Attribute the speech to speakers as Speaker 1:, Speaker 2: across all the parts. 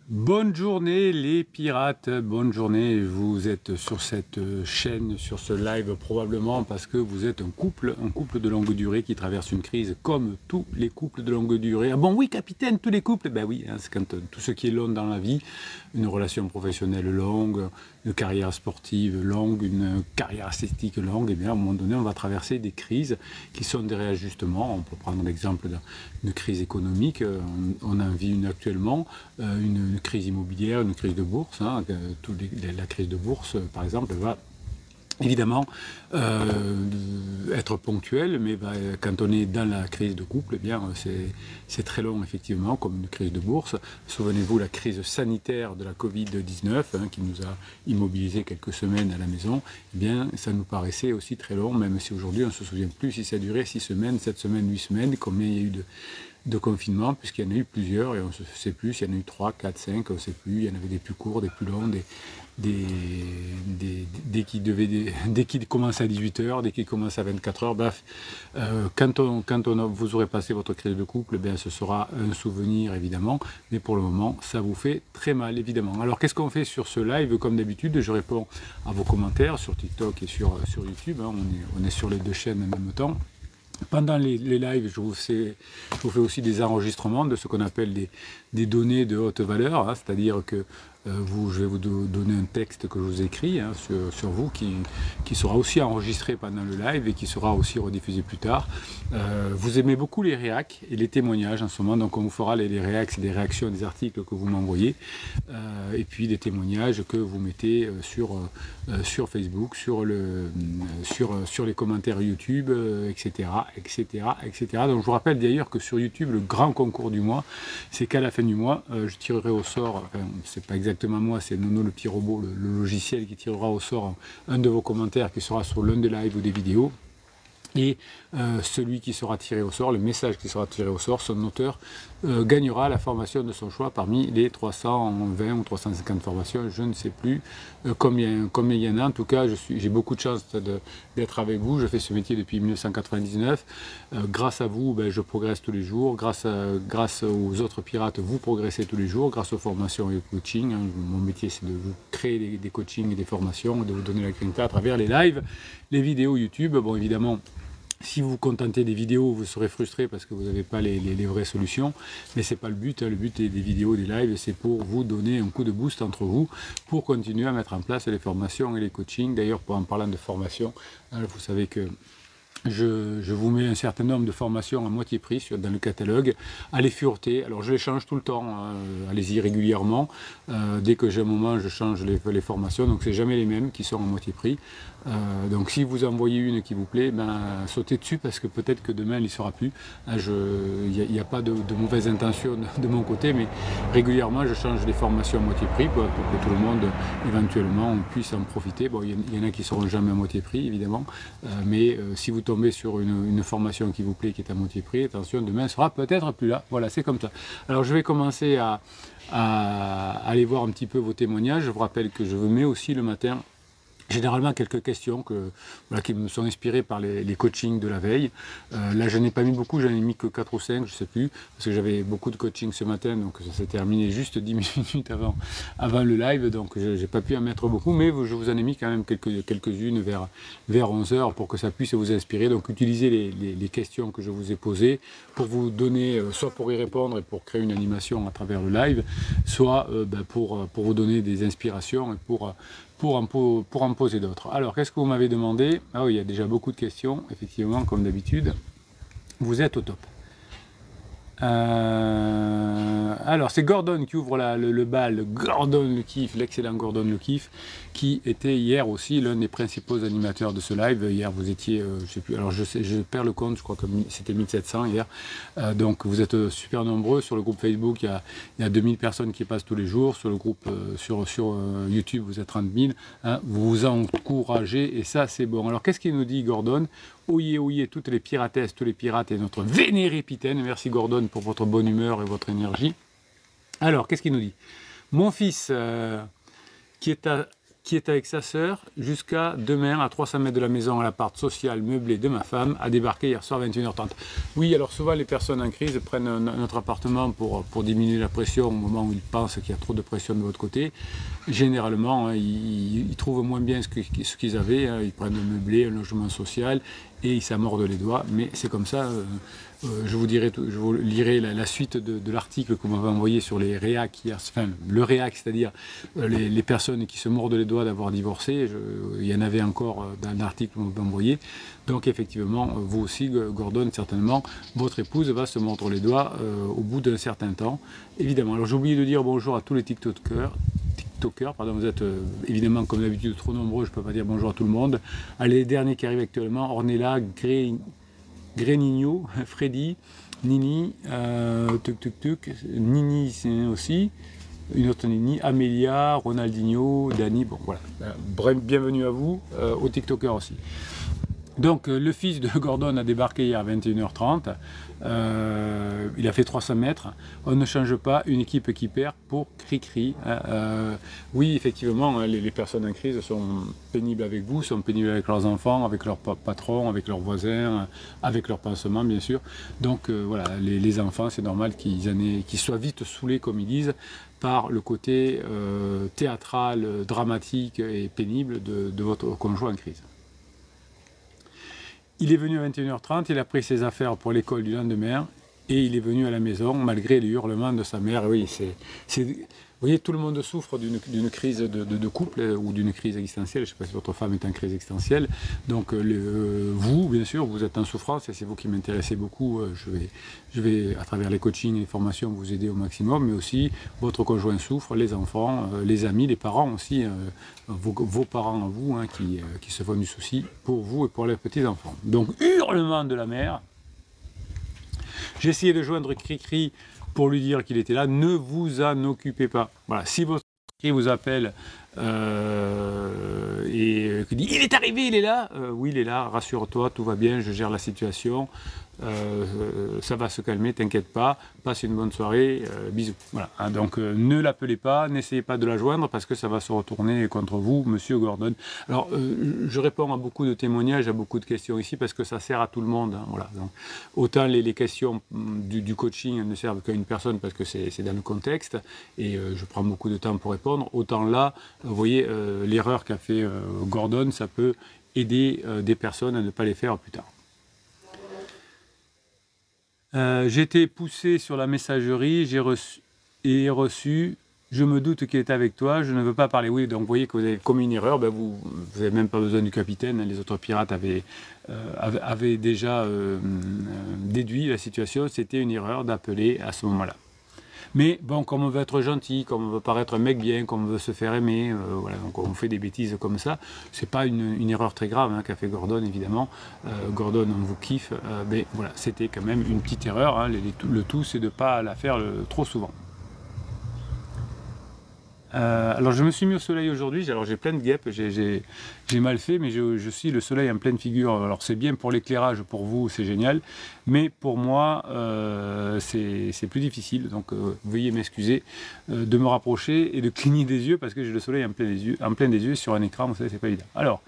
Speaker 1: Bonne journée les pirates, bonne journée, vous êtes sur cette chaîne, sur ce live probablement parce que vous êtes un couple de longue durée qui traverse une crise comme tous les couples de longue durée. Ah bon oui capitaine, tous les couples, ben oui, hein, c'est quand tout ce qui est long dans la vie, une relation professionnelle longue, une carrière sportive longue, une carrière esthétique longue, et bien à un moment donné on va traverser des crises qui sont des réajustements. On peut prendre l'exemple d'une crise économique, on en vit une actuellement, une crise immobilière, une crise de bourse, hein, la crise de bourse par exemple va évidemment être ponctuelle, mais quand on est dans la crise de couple, eh bien c'est très long effectivement, comme une crise de bourse. Souvenez-vous la crise sanitaire de la Covid-19 hein, qui nous a immobilisés quelques semaines à la maison, eh bien ça nous paraissait aussi très long, même si aujourd'hui on ne se souvient plus si ça a duré 6 semaines, 7 semaines, 8 semaines, combien il y a eu de confinement, puisqu'il y en a eu plusieurs, et on ne sait plus s'il y en a eu 3, 4, 5, on ne sait plus, il y en avait des plus courts, des plus longs, dès qu'il commence à 18h, dès qu'il commence à 24h, bref, quand vous aurez passé votre crise de couple, bien, ce sera un souvenir évidemment, mais pour le moment, ça vous fait très mal évidemment. Alors qu'est-ce qu'on fait sur ce live? Comme d'habitude, je réponds à vos commentaires sur TikTok et sur YouTube, hein, on est sur les deux chaînes en même temps. Pendant les lives, je vous fais aussi des enregistrements de ce qu'on appelle des données de haute valeur, hein, c'est-à-dire que je vais vous donner un texte que je vous écris hein, sur vous qui sera aussi enregistré pendant le live et qui sera aussi rediffusé plus tard. Vous aimez beaucoup les réacs et les témoignages en ce moment, donc on vous fera les réacs, c'est des réactions des articles que vous m'envoyez et puis des témoignages que vous mettez sur Facebook, sur les commentaires YouTube, etc., etc., etc. Donc je vous rappelle d'ailleurs que sur YouTube, le grand concours du mois, c'est qu'à la fin du mois, je tirerai au sort, enfin, c'est pas exactement moi, c'est Nono le petit robot, le logiciel qui tirera au sort un de vos commentaires qui sera sur l'un des lives ou des vidéos. Et celui qui sera tiré au sort, le message qui sera tiré au sort, son auteur gagnera la formation de son choix parmi les 320 ou 350 formations, je ne sais plus combien il y en a. En tout cas, j'ai beaucoup de chance d'être avec vous. Je fais ce métier depuis 1999. Grâce à vous, je progresse tous les jours. Grâce aux autres pirates, vous progressez tous les jours. Grâce aux formations et au coaching, hein. Mon métier, c'est de vous créer des coachings et des formations, de vous donner la grinta à travers les lives, les vidéos YouTube. Bon, évidemment, si vous vous contentez des vidéos, vous serez frustré parce que vous n'avez pas les vraies solutions, mais ce n'est pas le but. Le but des vidéos, des lives, c'est pour vous donner un coup de boost entre vous, pour continuer à mettre en place les formations et les coachings. D'ailleurs, en parlant de formation, vous savez que je vous mets un certain nombre de formations à moitié prix dans le catalogue. Allez fureter, alors je les change tout le temps, hein. Allez-y régulièrement. Dès que j'ai un moment, je change les formations, donc c'est jamais les mêmes qui sont à moitié prix. Donc si vous en voyez une qui vous plaît, sautez dessus parce que peut-être que demain elle n'y sera plus. Il n'y a pas de mauvaise intention de mon côté, mais régulièrement je change les formations à moitié prix pour que tout le monde éventuellement puisse en profiter. Bon, il y en a qui ne seront jamais à moitié prix évidemment, mais si vous tombez sur une formation qui vous plaît, qui est à moitié prix, attention, demain elle sera peut-être plus là. Voilà, c'est comme ça. Alors je vais commencer à aller voir un petit peu vos témoignages. Je vous rappelle que je vous mets aussi le matin généralement quelques questions qui me sont inspirées par les coachings de la veille. Là, je n'ai pas mis beaucoup, j'en ai mis que 4 ou 5, je ne sais plus, parce que j'avais beaucoup de coaching ce matin, donc ça s'est terminé juste 10 minutes avant le live, donc je n'ai pas pu en mettre beaucoup, mais je vous en ai mis quand même quelques-unes vers 11h pour que ça puisse vous inspirer. Donc utilisez les questions que je vous ai posées pour vous donner, soit pour y répondre et pour créer une animation à travers le live, soit pour vous donner des inspirations et pour en poser d'autres. Alors, qu'est-ce que vous m'avez demandé? Ah oui, il y a déjà beaucoup de questions, effectivement, comme d'habitude. Vous êtes au top. Alors, c'est Gordon qui ouvre le bal, Gordon Le Kiff, l'excellent Gordon Le Kiff, qui était hier aussi l'un des principaux animateurs de ce live. Hier, vous étiez, je sais plus, alors je perds le compte, je crois que c'était 1700 hier. Donc, vous êtes super nombreux. Sur le groupe Facebook, il y a 2000 personnes qui passent tous les jours. Sur le groupe, sur YouTube, vous êtes 30 000. Hein, vous vous encouragez et ça, c'est bon. Alors, qu'est-ce qu'il nous dit, Gordon? Oyez, oyez, toutes les piratesses, tous les pirates et notre vénéré Pitaine. Merci Gordon pour votre bonne humeur et votre énergie. Alors, qu'est-ce qu'il nous dit? Mon fils, qui est qui est avec sa sœur jusqu'à demain à 300 mètres de la maison à l'appart social meublé de ma femme, a débarqué hier soir à 21h30. Oui, alors souvent les personnes en crise prennent notre appartement pour diminuer la pression au moment où ils pensent qu'il y a trop de pression de votre côté. Généralement, ils trouvent moins bien ce qu'ils avaient, ils prennent un meublé, un logement social et ils s'amordent les doigts, mais c'est comme ça. Je vous lirai la suite de l'article que vous m'avez envoyé sur les réacs, enfin le réac, c'est-à-dire les personnes qui se mordent les doigts d'avoir divorcé. Il y en avait encore dans l'article que vous m'avez envoyé. Donc effectivement, vous aussi, Gordon, certainement, votre épouse va se mordre les doigts au bout d'un certain temps. Évidemment. Alors j'ai oublié de dire bonjour à tous les TikTokers. Pardon, vous êtes évidemment comme d'habitude trop nombreux, je ne peux pas dire bonjour à tout le monde. Allez, les derniers qui arrivent actuellement, Ornella, Grénigno, Freddy, Nini, Nini aussi, une autre Nini, Amélia, Ronaldinho, Dani, bon voilà. Bref, bienvenue à vous, aux TikTokers aussi. Donc le fils de Gordon a débarqué hier à 21h30, il a fait 300 mètres, on ne change pas, une équipe qui perd pour cri-cri. Oui, effectivement, les personnes en crise sont pénibles avec vous, sont pénibles avec leurs enfants, avec leurs patrons, avec leurs voisins, avec leurs pansements bien sûr. Donc voilà, les enfants, c'est normal qu'ils soient vite saoulés, comme ils disent, par le côté théâtral, dramatique et pénible de votre conjoint en crise. Il est venu à 21h30, il a pris ses affaires pour l'école du lendemain et il est venu à la maison malgré les hurlements de sa mère. Oui, vous voyez, tout le monde souffre d'une crise de couple ou d'une crise existentielle. Je ne sais pas si votre femme est en crise existentielle. Donc vous, bien sûr, vous êtes en souffrance et c'est vous qui m'intéressez beaucoup. Je vais, à travers les coachings et les formations, vous aider au maximum. Mais aussi, votre conjoint souffre, les enfants, les amis, les parents aussi, vos parents à vous, hein, qui se font du souci pour vous et pour les petits-enfants. Donc, hurlement de la mère. J'ai essayé de joindre Cricri pour lui dire qu'il était là. Ne vous en occupez pas. Voilà. Si votre cri vous appelle et qui dit « Il est arrivé, il est là !» Oui, il est là, rassure-toi, tout va bien, je gère la situation. Ça va se calmer, t'inquiète pas, passe une bonne soirée, bisous. Voilà. Hein, donc ne l'appelez pas, n'essayez pas de la joindre parce que ça va se retourner contre vous, monsieur Gordon. Alors je réponds à beaucoup de témoignages, à beaucoup de questions ici parce que ça sert à tout le monde. Hein, voilà. Donc, autant les questions du coaching ne servent qu'à une personne parce que c'est dans le contexte et je prends beaucoup de temps pour répondre, autant là, vous voyez, l'erreur qu'a fait Gordon, ça peut aider des personnes à ne pas les faire plus tard. J'ai été poussé sur la messagerie, j'ai reçu, je me doute qu'il est avec toi, je ne veux pas parler. Oui, donc vous voyez que vous avez commis une erreur, ben vous n'avez même pas besoin du capitaine, les autres pirates avaient déjà déduit la situation, c'était une erreur d'appeler à ce moment-là. Mais bon, comme on veut être gentil, comme on veut paraître un mec bien, comme on veut se faire aimer, voilà, donc on fait des bêtises comme ça. C'est pas une erreur très grave hein, qu'a fait Gordon, évidemment. Gordon, on vous kiffe, mais voilà, c'était quand même une petite erreur. Hein, le tout, c'est de ne pas la faire trop souvent. Alors je me suis mis au soleil aujourd'hui, alors j'ai plein de guêpes, j'ai mal fait, mais je suis le soleil en pleine figure. Alors c'est bien pour l'éclairage, pour vous c'est génial, mais pour moi c'est plus difficile, donc veuillez m'excuser de me rapprocher et de cligner des yeux parce que j'ai le soleil en plein des yeux sur un écran, vous savez c'est pas évident. Alors,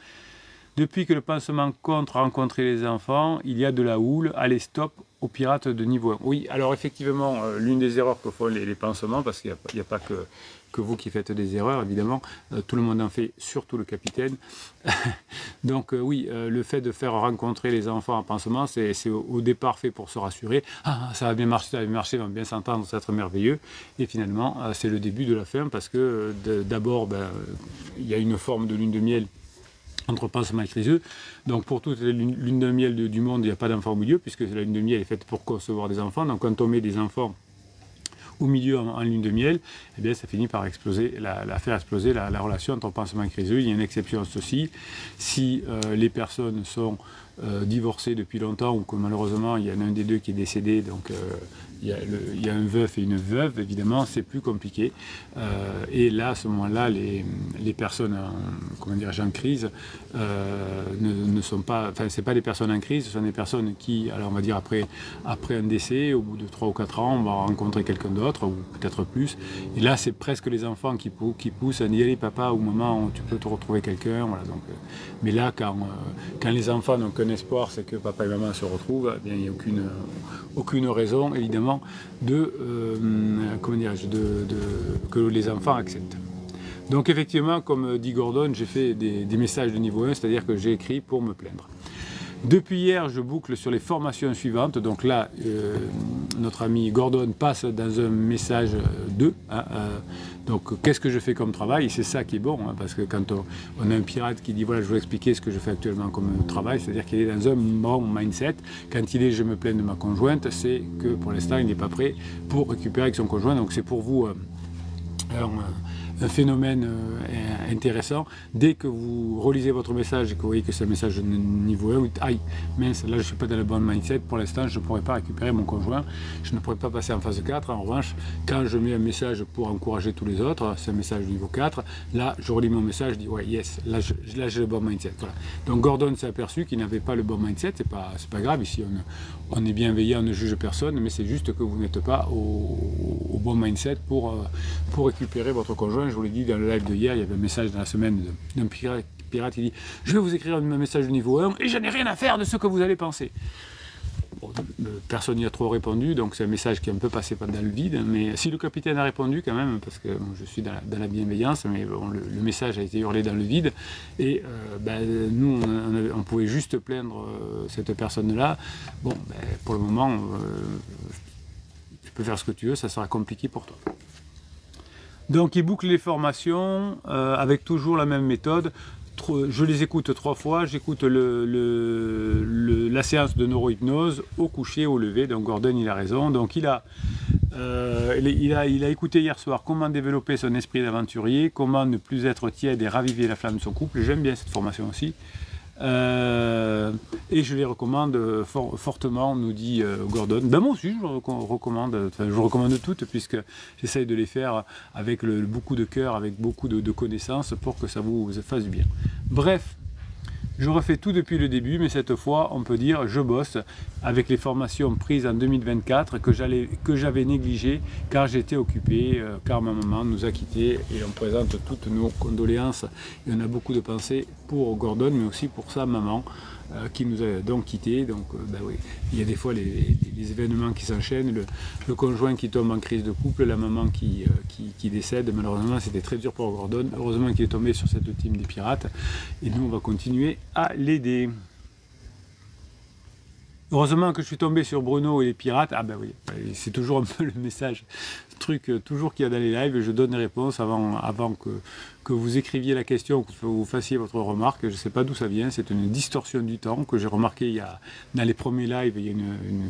Speaker 1: depuis que le pansement compte rencontrer les enfants, il y a de la houle, allez stop aux pirates de niveau 1. Oui, alors effectivement, l'une des erreurs que font les pansements, parce qu'il n'y a pas que vous qui faites des erreurs, évidemment, tout le monde en fait, surtout le capitaine. Donc oui, le fait de faire rencontrer les enfants en pansement, c'est au départ fait pour se rassurer. Ah, ça va bien marcher, ils vont bien s'entendre, ça va être merveilleux. Et finalement, c'est le début de la fin, parce que d'abord, il y a une forme de lune de miel entre pansement et criseux. Donc pour toute la lune de miel du monde, il n'y a pas d'enfant au milieu, puisque la lune de miel est faite pour concevoir des enfants. Donc quand on met des enfants au milieu en lune de miel, eh bien, ça finit par exploser, faire exploser la relation entre pansement et criseux. Il y a une exception à ceci. Si les personnes sont divorcées depuis longtemps ou que malheureusement il y en a un des deux qui est décédé, donc il y a un veuf et une veuve, évidemment, c'est plus compliqué. Et là, à ce moment-là, les personnes en crise ne sont pas, enfin, c'est pas des personnes en crise, ce sont des personnes qui, alors on va dire après un décès, au bout de 3 ou 4 ans, on va rencontrer quelqu'un d'autre, ou peut-être plus. Et là, c'est presque les enfants qui poussent à dire allez papa ou maman, tu peux te retrouver quelqu'un. Voilà, donc, mais là, quand les enfants n'ont qu'un espoir, c'est que papa et maman se retrouvent, eh bien, il n'y a aucune raison, évidemment, que les enfants acceptent. Donc effectivement, comme dit Gordon, j'ai fait des messages de niveau 1, c'est-à-dire que j'ai écrit pour me plaindre. Depuis hier, je boucle sur les formations suivantes. Donc là, notre ami Gordon passe dans un message 2. Donc, qu'est-ce que je fais comme travail? Et c'est ça qui est bon, parce que quand on a un pirate qui dit voilà, je vais expliquer ce que je fais actuellement comme travail, c'est-à-dire qu'il est dans un bon mindset. Quand il est je me plains de ma conjointe, c'est que pour l'instant, il n'est pas prêt pour récupérer avec son conjoint. Donc, c'est pour vous un phénomène intéressant. Dès que vous relisez votre message et que vous voyez que c'est un message de niveau 1, vous dites aïe, mince, là je ne suis pas dans le bon mindset, pour l'instant je ne pourrais pas récupérer mon conjoint, je ne pourrais pas passer en phase 4. En revanche, quand je mets un message pour encourager tous les autres, c'est un message de niveau 4, là je relis mon message, je dis ouais, yes, là j'ai le bon mindset. Voilà. Donc Gordon s'est aperçu qu'il n'avait pas le bon mindset, c'est pas grave, ici on est bienveillant, on ne juge personne, mais c'est juste que vous n'êtes pas au bon mindset pour récupérer votre conjoint. Je vous l'ai dit dans le live de hier, il y avait un message dans la semaine d'un pirate qui dit « Je vais vous écrire un message de niveau 1 et je n'ai rien à faire de ce que vous allez penser. » Bon, personne n'y a trop répondu, donc c'est un message qui est un peu passé dans le vide, mais si le capitaine a répondu quand même, parce que bon, je suis dans la bienveillance, mais bon, le message a été hurlé dans le vide, et nous, on pouvait juste plaindre cette personne-là. Bon, pour le moment, tu peux faire ce que tu veux, ça sera compliqué pour toi. Donc il boucle les formations avec toujours la même méthode. Je les écoute 3 fois, j'écoute la séance de neurohypnose au coucher, au lever. Donc Gordon il a raison. Donc il a écouté hier soir comment développer son esprit d'aventurier, comment ne plus être tiède et raviver la flamme de son couple. J'aime bien cette formation aussi. Et je les recommande fortement, nous dit Gordon. Ben moi aussi je recommande toutes, puisque j'essaye de les faire avec beaucoup de cœur, avec beaucoup de connaissances, pour que ça vous fasse du bien. Bref, je refais tout depuis le début, mais cette fois on peut dire je bosse avec les formations prises en 2024 que j'avais négligées car j'étais occupé, car ma maman nous a quittés, et on présente toutes nos condoléances et on a beaucoup de pensées pour Gordon, mais aussi pour sa maman qui nous a donc quittés. Donc oui, il y a des fois les événements qui s'enchaînent, le conjoint qui tombe en crise de couple, la maman qui décède. Malheureusement c'était très dur pour Gordon, heureusement qu'il est tombé sur cette team des pirates, et nous on va continuer à l'aider. Heureusement que je suis tombé sur Bruno et les pirates. Ah ben oui, c'est toujours un peu le message, truc toujours qu'il y a dans les lives. Je donne les réponses avant que vous écriviez la question, que vous fassiez votre remarque. Je ne sais pas d'où ça vient, c'est une distorsion du temps que j'ai remarqué dans les premiers lives, il y a une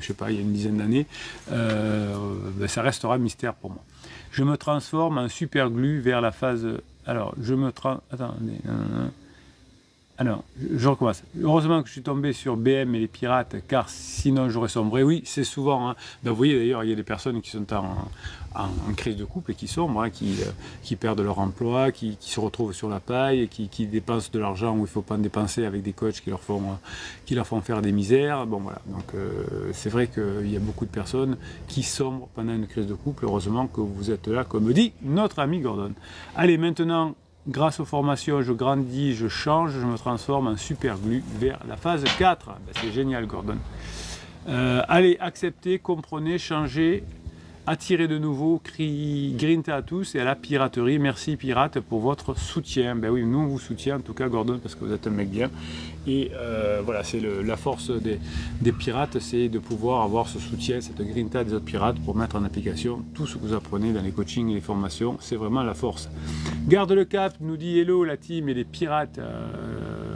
Speaker 1: dizaine d'années. Ça restera mystère pour moi. Je me transforme en super glue vers la phase... Alors, attendez... Alors, je recommence. Heureusement que je suis tombé sur BM et les pirates, car sinon j'aurais sombré. Oui, c'est souvent. Ben, vous voyez d'ailleurs, il y a des personnes qui sont en crise de couple et qui sombrent, qui perdent leur emploi, qui se retrouvent sur la paille, qui dépensent de l'argent où il ne faut pas en dépenser, avec des coachs qui leur font faire des misères. Bon voilà. Donc c'est vrai qu'il y a beaucoup de personnes qui sombrent pendant une crise de couple. Heureusement que vous êtes là, comme dit notre ami Gordon. Allez, maintenant. Grâce aux formations, je grandis, je change, je me transforme en super glue vers la phase 4. Ben, c'est génial, Gordon. Allez, acceptez, comprenez, changez, attirez de nouveau, grinta à tous et à la piraterie. Merci Pirate pour votre soutien. Ben oui, nous on vous soutient en tout cas, Gordon, parce que vous êtes un mec bien. Et voilà, c'est la force des pirates, c'est de pouvoir avoir ce soutien, cette grinta des autres pirates pour mettre en application tout ce que vous apprenez dans les coachings et les formations. C'est vraiment la force. Garde le cap, nous dit hello la team et les pirates,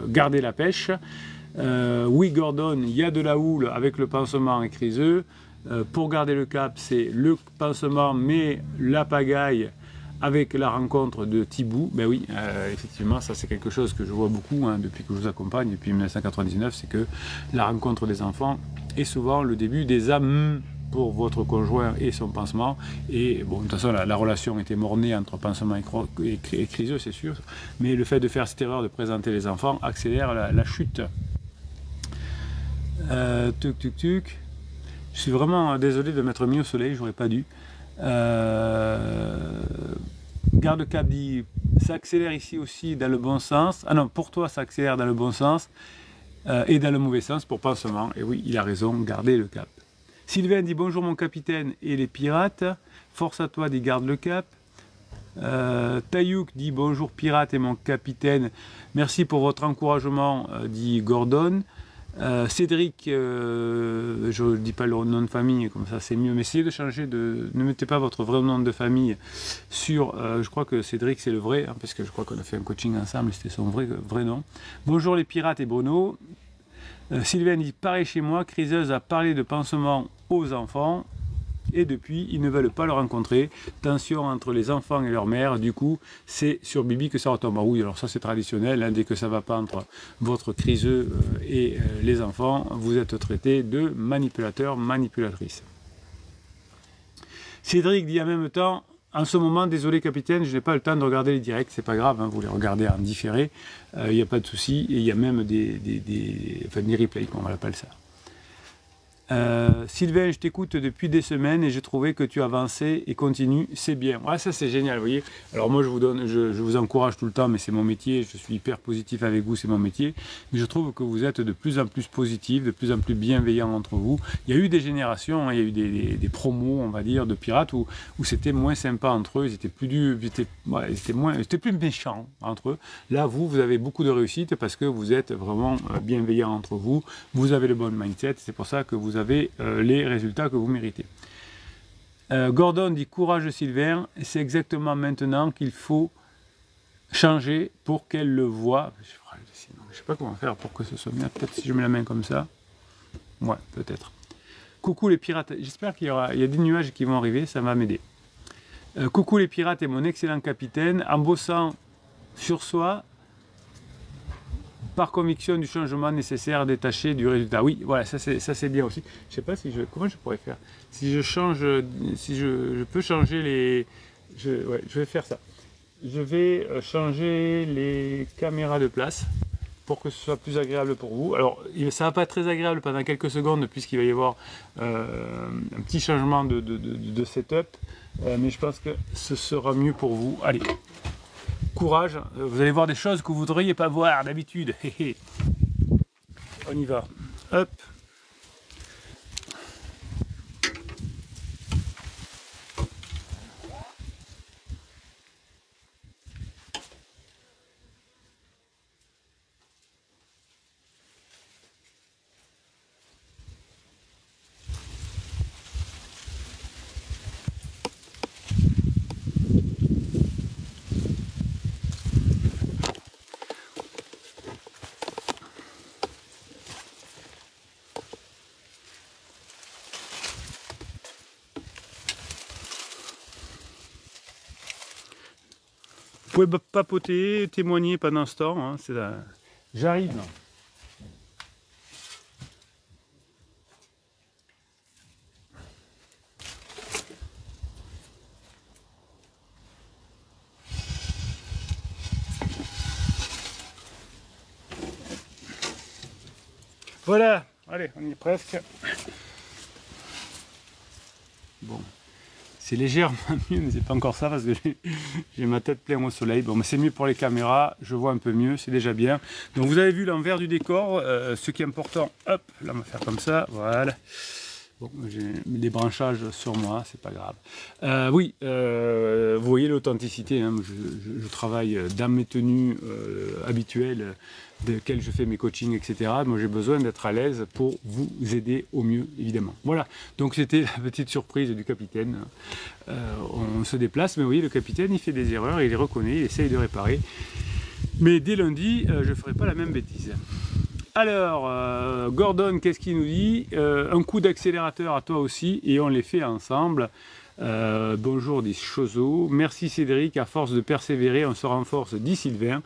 Speaker 1: gardez la pêche. Oui Gordon, il y a de la houle avec le pansement écriseux. Pour garder le cap, c'est le pansement, mais la pagaille avec la rencontre de Thibaut. Ben oui, effectivement, ça c'est quelque chose que je vois beaucoup depuis que je vous accompagne, depuis 1999, c'est que la rencontre des enfants est souvent le début des pour votre conjoint et son pansement. Et bon, de toute façon, la relation était mornée entre pansement et criseux, c'est sûr. Mais le fait de faire cette erreur de présenter les enfants accélère la chute. Je suis vraiment désolé de m'être mis au soleil, j'aurais pas dû. Garde-cap dit, ça accélère ici aussi dans le bon sens. Ah non, pour toi ça accélère dans le bon sens et dans le mauvais sens pour pansement. Et oui, il a raison, gardez le cap. Sylvain dit bonjour mon capitaine et les pirates. Force à toi, dit garde le cap. Tayouk dit bonjour pirate et mon capitaine. Merci pour votre encouragement, dit Gordon. Cédric, je ne dis pas le nom de famille, comme ça c'est mieux, mais essayez de changer ne mettez pas votre vrai nom de famille sur, je crois que Cédric c'est le vrai, hein, parce que je crois qu'on a fait un coaching ensemble, c'était son vrai nom. Bonjour les pirates et Bruno. Sylvain dit pareil chez moi, Criseuse a parlé de pansement aux enfants. Et depuis, ils ne veulent pas le rencontrer. Tension entre les enfants et leur mère. Du coup, c'est sur Bibi que ça retombe. Ah oui, alors ça c'est traditionnel. Hein, dès que ça va pas entre votre criseux et les enfants, vous êtes traité de manipulateur, manipulatrice. Cédric dit en même temps, en ce moment, désolé capitaine, je n'ai pas le temps de regarder les directs. C'est pas grave, hein, vous les regardez en différé. Il n'y a pas de souci. Et il y a même des replays, on l'appelle ça. Sylvain, je t'écoute depuis des semaines et j'ai trouvé que tu avançais et continues, c'est bien. Ouais, ça c'est génial, vous voyez. Alors moi je vous encourage tout le temps, mais c'est mon métier, je suis hyper positif avec vous, c'est mon métier. Mais je trouve que vous êtes de plus en plus positif, de plus en plus bienveillant entre vous. Il y a eu des générations, hein, il y a eu des promos, on va dire, de pirates où c'était moins sympa entre eux, ils étaient plus durs, c'était plus méchant entre eux. Là, vous avez beaucoup de réussite parce que vous êtes vraiment bienveillant entre vous, vous avez le bon mindset, c'est pour ça que vous avez les résultats que vous méritez. Gordon dit courage Sylvain, c'est exactement maintenant qu'il faut changer pour qu'elle le voie. Je ne sais pas comment faire pour que ce soit bien, peut-être si je mets la main comme ça. Ouais, peut-être. Coucou les pirates, j'espère qu'il y a des nuages qui vont arriver, ça va m'aider. Coucou les pirates et mon excellent capitaine, en bossant sur soi, par conviction du changement nécessaire détaché du résultat. Oui, voilà, ça c'est bien aussi. Je sais pas si comment je pourrais faire. Si je change, si je peux changer les, je vais faire ça. Je vais changer les caméras de place pour que ce soit plus agréable pour vous. Alors, ça va pas être très agréable pendant quelques secondes puisqu'il va y avoir un petit changement de setup, mais je pense que ce sera mieux pour vous. Allez. Courage, vous allez voir des choses que vous ne voudriez pas voir d'habitude. On y va. Hop. Vous pouvez papoter, témoigner pendant ce temps. Hein, j'arrive. Voilà, allez, on y est presque. Bon. C'est légèrement mieux, mais c'est pas encore ça parce que j'ai ma tête pleine au soleil. Bon, mais c'est mieux pour les caméras, je vois un peu mieux, c'est déjà bien. Donc vous avez vu l'envers du décor, ce qui est important, hop, là on va faire comme ça, voilà. Bon, j'ai des branchages sur moi, c'est pas grave. Oui, vous voyez l'authenticité, hein, je travaille dans mes tenues habituelles, desquelles je fais mes coachings, etc. Moi j'ai besoin d'être à l'aise pour vous aider au mieux, évidemment. Voilà, donc c'était la petite surprise du capitaine. On se déplace, mais vous voyez, le capitaine il fait des erreurs, il les reconnaît, il essaye de réparer. Mais dès lundi, je ne ferai pas la même bêtise. Alors, Gordon, qu'est-ce qu'il nous dit? Un coup d'accélérateur à toi aussi, et on les fait ensemble. Bonjour, dit Chozo. Merci Cédric, à force de persévérer, on se renforce, dit Sylvain.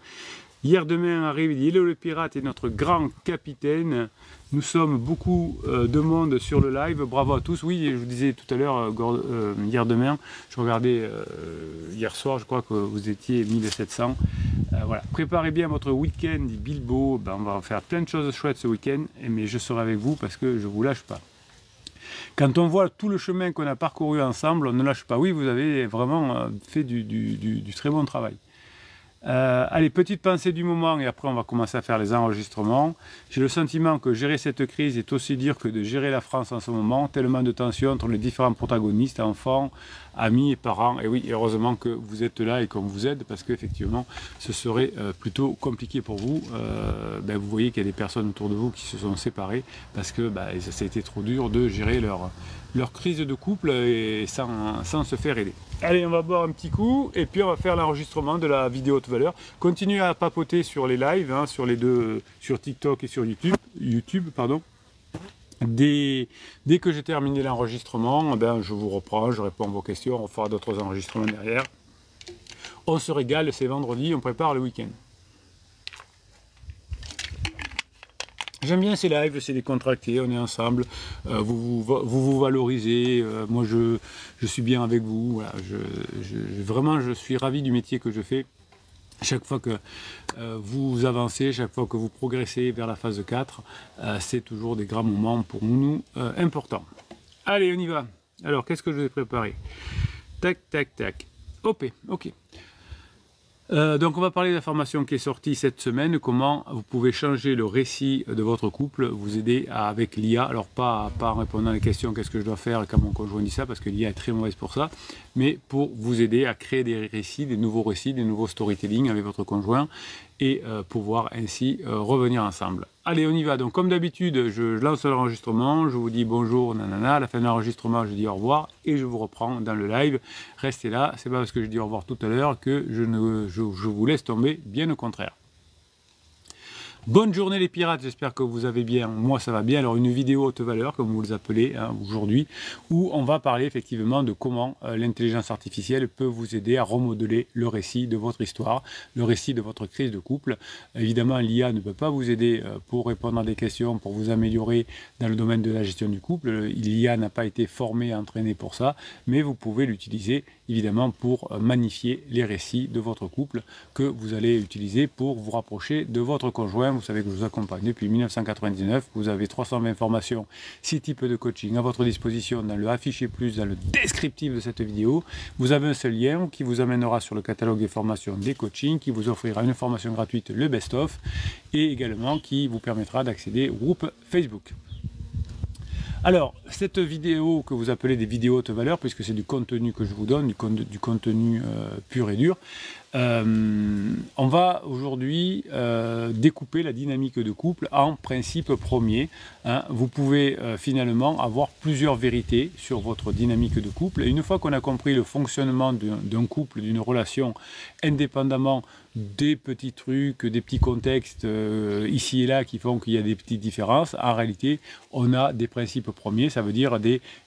Speaker 1: Hier demain arrive, il dit hello le pirate et notre grand capitaine. Nous sommes beaucoup de monde sur le live, bravo à tous. Oui, je vous disais tout à l'heure, hier demain, je regardais hier soir, je crois que vous étiez 1700. Voilà. Préparez bien votre week-end, dit Bilbo. Ben, on va faire plein de choses chouettes ce week-end, mais je serai avec vous parce que je ne vous lâche pas. Quand on voit tout le chemin qu'on a parcouru ensemble, on ne lâche pas. Oui, vous avez vraiment fait du très bon travail. Allez, petite pensée du moment et après on va commencer à faire les enregistrements. J'ai le sentiment que gérer cette crise est aussi dur que de gérer la France en ce moment, tellement de tensions entre les différents protagonistes, enfants, amis et parents. Et oui, heureusement que vous êtes là et qu'on vous aide parce qu'effectivement ce serait plutôt compliqué pour vous. Ben, vous voyez qu'il y a des personnes autour de vous qui se sont séparées parce que ben, ça a été trop dur de gérer leur crise de couple et sans se faire aider. Allez, on va boire un petit coup et puis on va faire l'enregistrement de la vidéo haute valeur. Continuez à papoter sur les lives, hein, sur les deux, sur TikTok et sur YouTube, pardon. Dès que j'ai terminé l'enregistrement, ben, je vous reprends, je réponds à vos questions, on fera d'autres enregistrements derrière. On se régale, c'est vendredi, on prépare le week-end. J'aime bien ces lives, c'est décontracté, on est ensemble, vous valorisez, moi je suis bien avec vous, voilà, vraiment je suis ravi du métier que je fais. Chaque fois que vous avancez, chaque fois que vous progressez vers la phase 4, c'est toujours des grands moments pour nous importants. Allez, on y va. Alors, qu'est-ce que je vous ai préparé? Tac, tac, tac. Ok. Donc on va parler de la formation qui est sortie cette semaine, comment vous pouvez changer le récit de votre couple, vous aider avec l'IA, alors pas en répondant à les questions qu'est-ce que je dois faire quand mon conjoint dit ça, parce que l'IA est très mauvaise pour ça, mais pour vous aider à créer des récits, des nouveaux storytelling avec votre conjoint et pouvoir ainsi revenir ensemble. Allez, on y va. Donc comme d'habitude, je lance l'enregistrement, je vous dis bonjour, nanana, à la fin de l'enregistrement, je dis au revoir et je vous reprends dans le live. Restez là, c'est pas parce que je dis au revoir tout à l'heure que je vous laisse tomber, bien au contraire. Bonne journée les pirates, j'espère que vous allez bien, moi ça va bien. Alors une vidéo haute valeur, comme vous les appelez hein, aujourd'hui, où on va parler effectivement de comment l'intelligence artificielle peut vous aider à remodeler le récit de votre histoire, le récit de votre crise de couple. Évidemment l'IA ne peut pas vous aider pour répondre à des questions, pour vous améliorer dans le domaine de la gestion du couple. L'IA n'a pas été formée, entraînée pour ça, mais vous pouvez l'utiliser évidemment pour magnifier les récits de votre couple que vous allez utiliser pour vous rapprocher de votre conjoint. Vous savez que je vous accompagne depuis 1999, vous avez 320 formations, 6 types de coaching à votre disposition dans le affiché plus, dans le descriptif de cette vidéo. Vous avez un seul lien qui vous amènera sur le catalogue des formations des coachings, qui vous offrira une formation gratuite, le best-of, et également qui vous permettra d'accéder au groupe Facebook. Alors, cette vidéo que vous appelez des vidéos haute valeur, puisque c'est du contenu que je vous donne, du contenu pur et dur, on va aujourd'hui découper la dynamique de couple en principe premier. Hein. Vous pouvez finalement avoir plusieurs vérités sur votre dynamique de couple. Et une fois qu'on a compris le fonctionnement d'un couple, d'une relation, indépendamment des petits trucs, des petits contextes ici et là qui font qu'il y a des petites différences, en réalité, on a des principes premiers, ça veut dire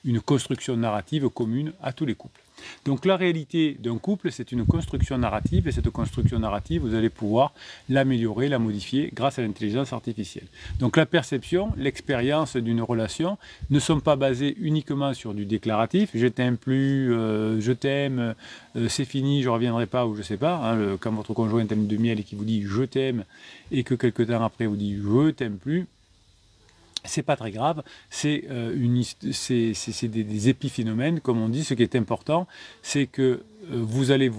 Speaker 1: une construction narrative commune à tous les couples. Donc la réalité d'un couple, c'est une construction narrative, et cette construction narrative, vous allez pouvoir l'améliorer, la modifier grâce à l'intelligence artificielle. Donc la perception, l'expérience d'une relation ne sont pas basées uniquement sur du déclaratif, je t'aime plus, je t'aime, c'est fini, je ne reviendrai pas, ou je ne sais pas, hein, quand votre conjoint t'aime de miel et qui vous dit je t'aime, et que quelque temps après vous dit je t'aime plus, c'est pas très grave, c'est des épiphénomènes, comme on dit. Ce qui est important, c'est que vous allez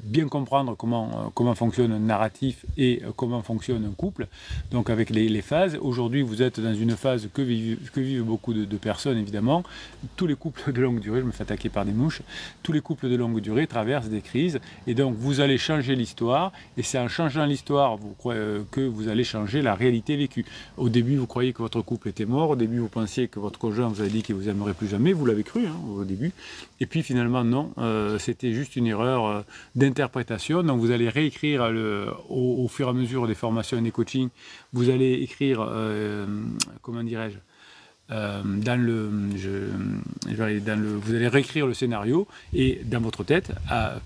Speaker 1: bien comprendre comment fonctionne un narratif et comment fonctionne un couple, donc avec les phases. Aujourd'hui, vous êtes dans une phase que vivent beaucoup de personnes, évidemment. Tous les couples de longue durée, je me fais attaquer par des mouches, tous les couples de longue durée traversent des crises, et donc vous allez changer l'histoire, et c'est en changeant l'histoire que vous allez changer la réalité vécue. Au début, vous croyez que votre couple était mort, au début, vous pensiez que votre conjoint vous avait dit qu'il vous aimerait plus jamais, vous l'avez cru hein, au début, et puis finalement, non, c'était juste une erreur d'interprétation. Donc vous allez réécrire au fur et à mesure des formations et des coachings, vous allez écrire, comment dirais-je, vous allez réécrire le scénario et dans votre tête,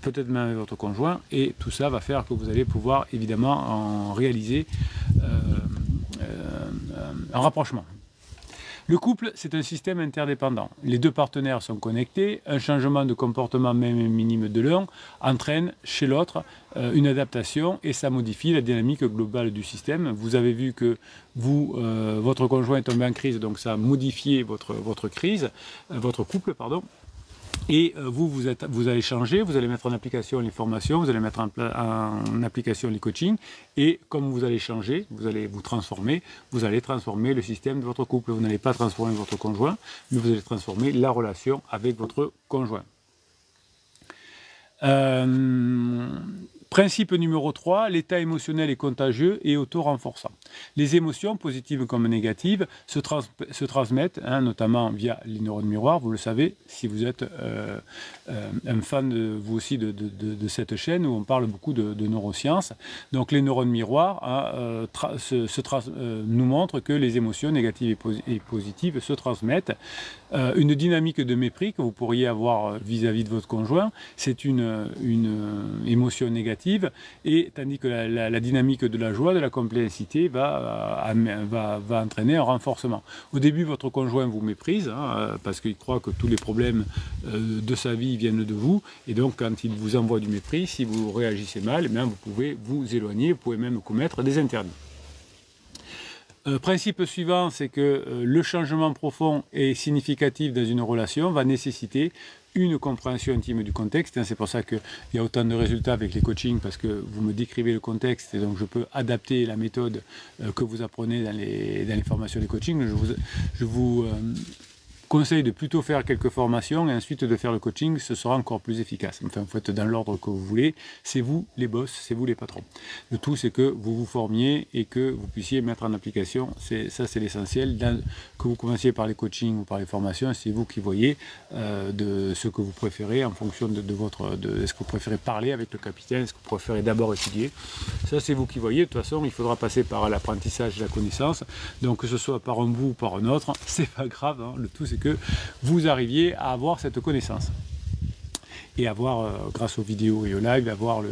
Speaker 1: peut-être même avec votre conjoint, et tout ça va faire que vous allez pouvoir évidemment en réaliser un rapprochement. Le couple, c'est un système interdépendant. Les deux partenaires sont connectés. Un changement de comportement, même minime de l'un, entraîne chez l'autre une adaptation et ça modifie la dynamique globale du système. Vous avez vu que votre conjoint est tombé en crise, donc ça a modifié votre crise, votre couple, pardon. Et vous allez changer, vous allez mettre en application les formations, vous allez mettre en application les coachings, et comme vous allez changer, vous allez vous transformer, vous allez transformer le système de votre couple. Vous n'allez pas transformer votre conjoint, mais vous allez transformer la relation avec votre conjoint. Principe numéro 3, l'état émotionnel est contagieux et auto-renforçant. Les émotions, positives comme négatives, se transmettent, notamment via les neurones miroirs. Vous le savez, si vous êtes un fan, vous aussi, de cette chaîne où on parle beaucoup de neurosciences. Donc les neurones miroirs nous montrent que les émotions négatives et positives se transmettent. Une dynamique de mépris que vous pourriez avoir vis-à-vis de votre conjoint, c'est une émotion négative, et tandis que la dynamique de la joie, de la complicité va entraîner un renforcement. Au début, votre conjoint vous méprise, parce qu'il croit que tous les problèmes de sa vie viennent de vous, et donc quand il vous envoie du mépris, si vous réagissez mal, eh bien, vous pouvez vous éloigner, vous pouvez même commettre des interdits. Principe suivant, c'est que le changement profond et significatif dans une relation va nécessiter une compréhension intime du contexte. C'est pour ça qu'il y a autant de résultats avec les coachings, parce que vous me décrivez le contexte et donc je peux adapter la méthode que vous apprenez dans les formations des coachings. Je vous conseille de plutôt faire quelques formations et ensuite de faire le coaching, ce sera encore plus efficace. Enfin, vous faites dans l'ordre que vous voulez, c'est vous les boss, c'est vous les patrons. Le tout, c'est que vous vous formiez et que vous puissiez mettre en application, ça c'est l'essentiel. Que vous commenciez par les coachings ou par les formations, c'est vous qui voyez de ce que vous préférez en fonction de est-ce que vous préférez parler avec le capitaine, est-ce que vous préférez d'abord étudier. Ça c'est vous qui voyez. De toute façon, il faudra passer par l'apprentissage et la connaissance. Donc que ce soit par un bout ou par un autre, c'est pas grave. Le tout, c'est que vous arriviez à avoir cette connaissance et avoir, grâce aux vidéos et aux lives, avoir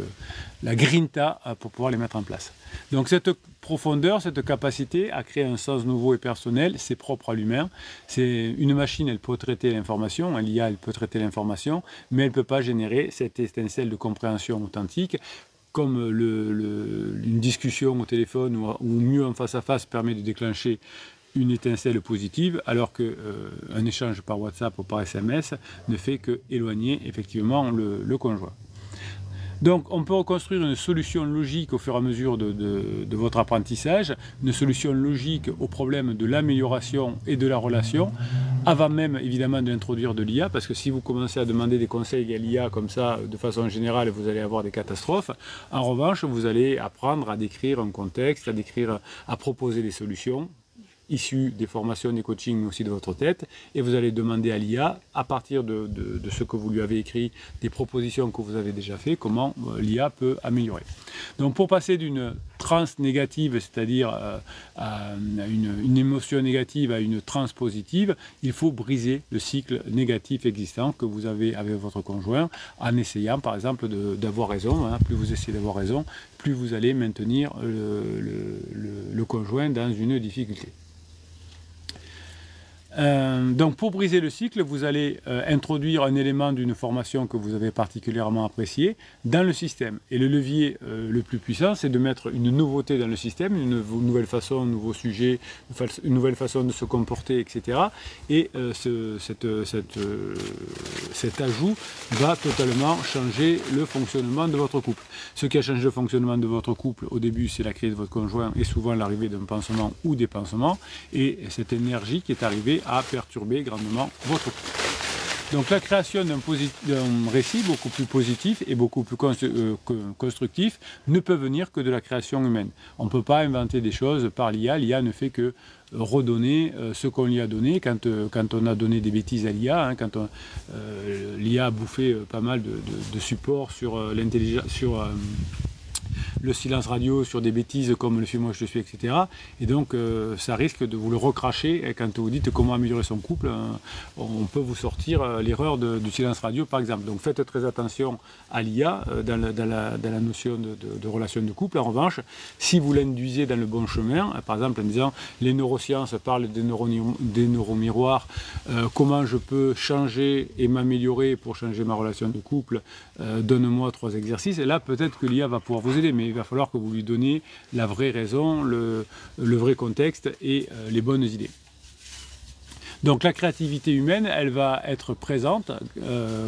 Speaker 1: la grinta pour pouvoir les mettre en place. Donc cette profondeur, cette capacité à créer un sens nouveau et personnel, c'est propre à l'humain. C'est une machine, elle peut traiter l'information, l'IA, elle peut traiter l'information, mais elle ne peut pas générer cette étincelle de compréhension authentique, comme une discussion au téléphone ou mieux en face à face permet de déclencher une étincelle positive, alors qu'un échange par WhatsApp ou par SMS ne fait que éloigner effectivement le conjoint. Donc on peut reconstruire une solution logique au fur et à mesure de votre apprentissage, une solution logique au problème de l'amélioration et de la relation, avant même évidemment d'introduire de l'IA, parce que si vous commencez à demander des conseils à l'IA comme ça, de façon générale, vous allez avoir des catastrophes. En revanche, vous allez apprendre à décrire un contexte, à proposer des solutions issus des formations, des coachings, mais aussi de votre tête, et vous allez demander à l'IA, à partir de ce que vous lui avez écrit, des propositions que vous avez déjà fait, comment l'IA peut améliorer. Donc pour passer d'une transe négative, c'est-à-dire à une émotion négative à une transe positive, il faut briser le cycle négatif existant que vous avez avec votre conjoint, en essayant par exemple d'avoir raison. Plus vous essayez d'avoir raison, plus vous allez maintenir le conjoint dans une difficulté. Donc pour briser le cycle, vous allez introduire un élément d'une formation que vous avez particulièrement apprécié dans le système. Et le levier le plus puissant, c'est de mettre une nouveauté dans le système, une nouvelle façon, un nouveau sujet, une nouvelle façon de se comporter, etc. Et cet ajout va totalement changer le fonctionnement de votre couple. Ce qui a changé le fonctionnement de votre couple au début, c'est la crise de votre conjoint et souvent l'arrivée d'un pansement ou des pansements. Et cette énergie qui est arrivée à perturber grandement votre couple. Donc la création d'un récit beaucoup plus positif et beaucoup plus constructif ne peut venir que de la création humaine. On ne peut pas inventer des choses par l'IA. L'IA ne fait que redonner ce qu'on lui a donné. Quand on a donné des bêtises à l'IA, quand l'IA a bouffé pas mal de supports sur l'intelligence, sur le silence radio sur des bêtises comme le suis-moi, je te suis, etc. Et donc ça risque de vous le recracher. Et quand vous dites comment améliorer son couple, on peut vous sortir l'erreur du silence radio par exemple. Donc faites très attention à l'IA dans la notion de relation de couple. En revanche, si vous l'induisez dans le bon chemin, par exemple en disant les neurosciences parlent des neuromiroirs, comment je peux changer et m'améliorer pour changer ma relation de couple, donne-moi 3 exercices, et là peut-être que l'IA va pouvoir vous aider, mais il va falloir que vous lui donniez la vraie raison, le vrai contexte et les bonnes idées. Donc la créativité humaine, elle va être présente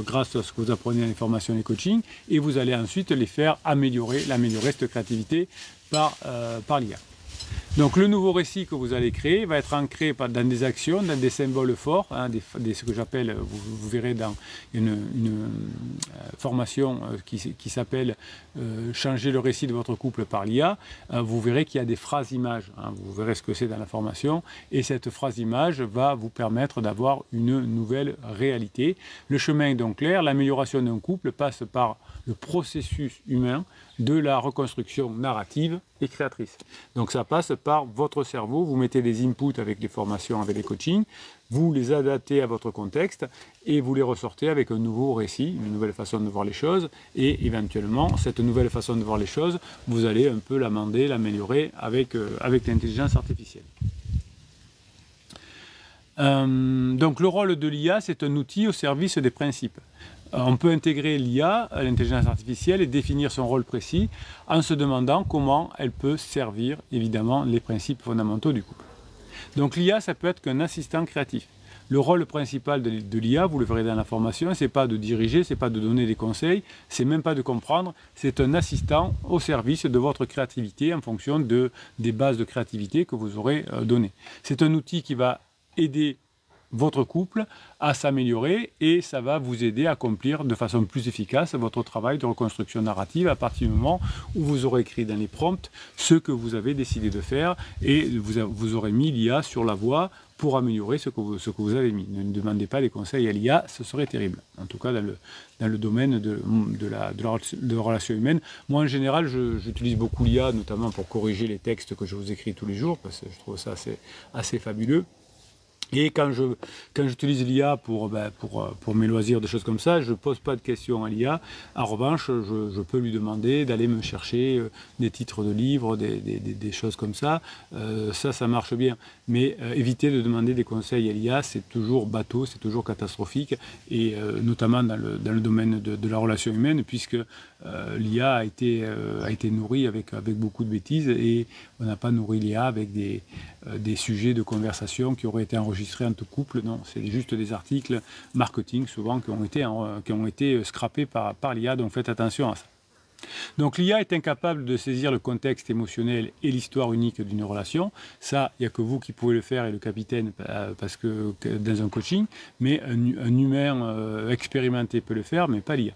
Speaker 1: grâce à ce que vous apprenez dans les formations et les coachings, et vous allez ensuite les faire améliorer cette créativité par l'IA. Donc le nouveau récit que vous allez créer va être ancré dans des actions, dans des symboles forts, hein, ce que j'appelle, vous verrez dans une formation qui s'appelle changer le récit de votre couple par l'IA, vous verrez qu'il y a des phrases-images, hein, vous verrez ce que c'est dans la formation, et cette phrase-image va vous permettre d'avoir une nouvelle réalité. Le chemin est donc clair, l'amélioration d'un couple passe par le processus humain de la reconstruction narrative et créatrice. Donc ça passe par votre cerveau, vous mettez des inputs avec les formations, avec les coachings, vous les adaptez à votre contexte et vous les ressortez avec un nouveau récit, une nouvelle façon de voir les choses, et éventuellement cette nouvelle façon de voir les choses, vous allez un peu l'amender, l'améliorer avec l'intelligence artificielle. Donc le rôle de l'IA, c'est un outil au service des principes. On peut intégrer l'IA, l'intelligence artificielle, et définir son rôle précis en se demandant comment elle peut servir, évidemment, les principes fondamentaux du couple. Donc l'IA, ça peut être qu'un assistant créatif. Le rôle principal de l'IA, vous le verrez dans la formation, c'est pas de diriger, c'est pas de donner des conseils, c'est même pas de comprendre, c'est un assistant au service de votre créativité en fonction des bases de créativité que vous aurez données. C'est un outil qui va aider votre couple à s'améliorer et ça va vous aider à accomplir de façon plus efficace votre travail de reconstruction narrative à partir du moment où vous aurez écrit dans les prompts ce que vous avez décidé de faire et vous aurez mis l'IA sur la voie pour améliorer ce que vous avez mis. Ne demandez pas des conseils à l'IA, ce serait terrible. En tout cas, dans le domaine de la relation humaine. Moi, en général, j'utilise beaucoup l'IA, notamment pour corriger les textes que je vous écris tous les jours, parce que je trouve ça assez fabuleux. Et quand j'utilise l'IA pour mes loisirs, des choses comme ça, je ne pose pas de questions à l'IA. En revanche, je peux lui demander d'aller me chercher des titres de livres, des choses comme ça. Ça marche bien. Mais éviter de demander des conseils à l'IA, c'est toujours bateau, c'est toujours catastrophique. Et notamment dans le domaine de la relation humaine, puisque l'IA a été nourrie avec beaucoup de bêtises et on n'a pas nourri l'IA avec des sujets de conversation qui auraient été enregistrés entre couples. Non, c'est juste des articles marketing souvent qui ont été scrappés par l'IA, donc faites attention à ça. Donc l'IA est incapable de saisir le contexte émotionnel et l'histoire unique d'une relation. Ça, il n'y a que vous qui pouvez le faire et le capitaine parce que dans un coaching, mais un humain expérimenté peut le faire, mais pas l'IA.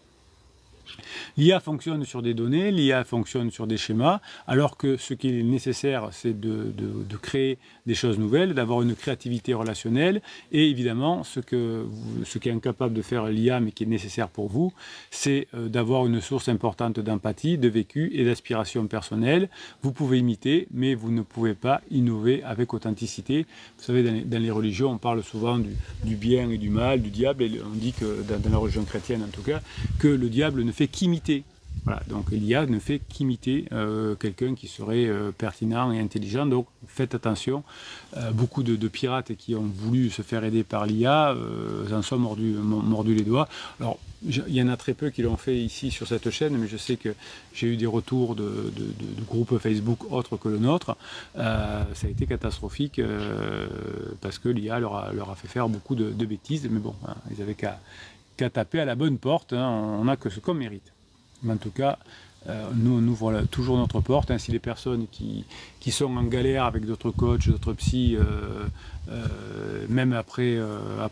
Speaker 1: L'IA fonctionne sur des données, l'IA fonctionne sur des schémas, alors que ce qui est nécessaire, c'est de créer des choses nouvelles, d'avoir une créativité relationnelle, et évidemment, ce qui est incapable de faire l'IA, mais qui est nécessaire pour vous, c'est d'avoir une source importante d'empathie, de vécu et d'aspiration personnelle. Vous pouvez imiter, mais vous ne pouvez pas innover avec authenticité. Vous savez, dans les religions, on parle souvent du bien et du mal, du diable, et on dit que, dans la religion chrétienne en tout cas, que le diable ne fait qu'imiter. Voilà, donc l'IA ne fait qu'imiter quelqu'un qui serait pertinent et intelligent, donc faites attention. Beaucoup de pirates qui ont voulu se faire aider par l'IA en sont mordus les doigts. Alors, il y en a très peu qui l'ont fait ici sur cette chaîne, mais je sais que j'ai eu des retours de groupes Facebook autres que le nôtre. Ça a été catastrophique parce que l'IA leur a fait faire beaucoup de bêtises, mais bon, hein, ils avaient qu'à taper à la bonne porte, hein, on n'a que ce qu'on mérite. Mais en tout cas, nous on ouvre toujours notre porte. Hein, si les personnes qui sont en galère avec d'autres coachs, d'autres psys, même après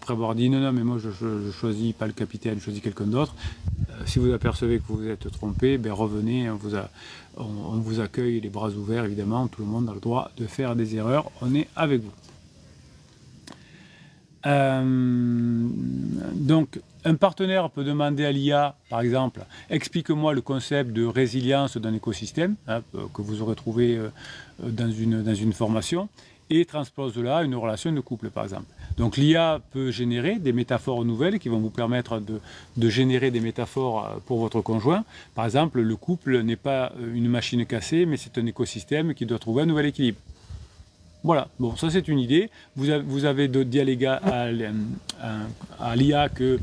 Speaker 1: avoir dit non, mais moi je choisis pas le capitaine, je choisis quelqu'un d'autre, si vous apercevez que vous vous êtes trompé, ben revenez, on vous accueille les bras ouverts, évidemment, tout le monde a le droit de faire des erreurs, on est avec vous. Donc, un partenaire peut demander à l'IA, par exemple, explique-moi le concept de résilience d'un écosystème, hein, que vous aurez trouvé dans une formation, et transpose là une relation de couple, par exemple. Donc l'IA peut générer des métaphores nouvelles qui vont vous permettre de générer des métaphores pour votre conjoint. Par exemple, le couple n'est pas une machine cassée, mais c'est un écosystème qui doit trouver un nouvel équilibre. Voilà, bon, ça c'est une idée. Vous avez dit à l'IA que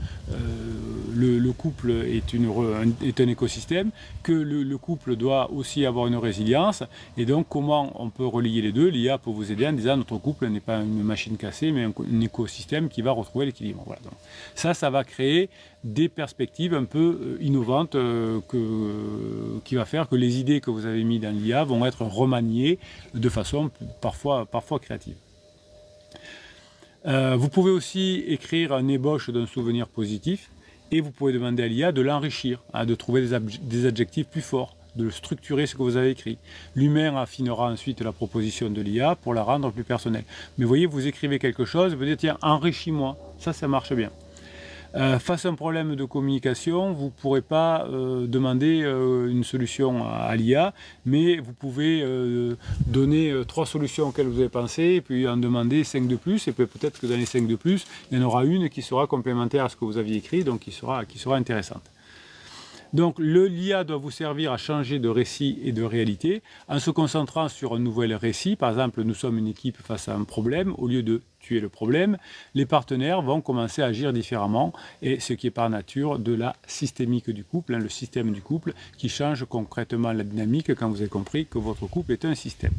Speaker 1: le couple est un écosystème, que le couple doit aussi avoir une résilience, et donc comment on peut relier les deux. L'IA peut vous aider en disant notre couple n'est pas une machine cassée, mais un écosystème qui va retrouver l'équilibre. Voilà, donc, ça va créer des perspectives un peu innovantes qui va faire que les idées que vous avez mises dans l'IA vont être remaniées de façon parfois créative. Vous pouvez aussi écrire un ébauche d'un souvenir positif et vous pouvez demander à l'IA de l'enrichir, hein, de trouver des adjectifs plus forts, de structurer ce que vous avez écrit. L'humain affinera ensuite la proposition de l'IA pour la rendre plus personnelle. Mais vous voyez, vous écrivez quelque chose, vous dites tiens, enrichis-moi, ça marche bien. Face à un problème de communication, vous ne pourrez pas demander une solution à l'IA, mais vous pouvez donner 3 solutions auxquelles vous avez pensé, et puis en demander 5 de plus, et peut-être que dans les 5 de plus, il y en aura une qui sera complémentaire à ce que vous aviez écrit, donc qui sera intéressante. Donc l'IA doit vous servir à changer de récit et de réalité en se concentrant sur un nouvel récit. Par exemple, nous sommes une équipe face à un problème, au lieu de tuer le problème, les partenaires vont commencer à agir différemment, et ce qui est par nature de la systémique du couple, hein, le système du couple qui change concrètement la dynamique quand vous avez compris que votre couple est un système.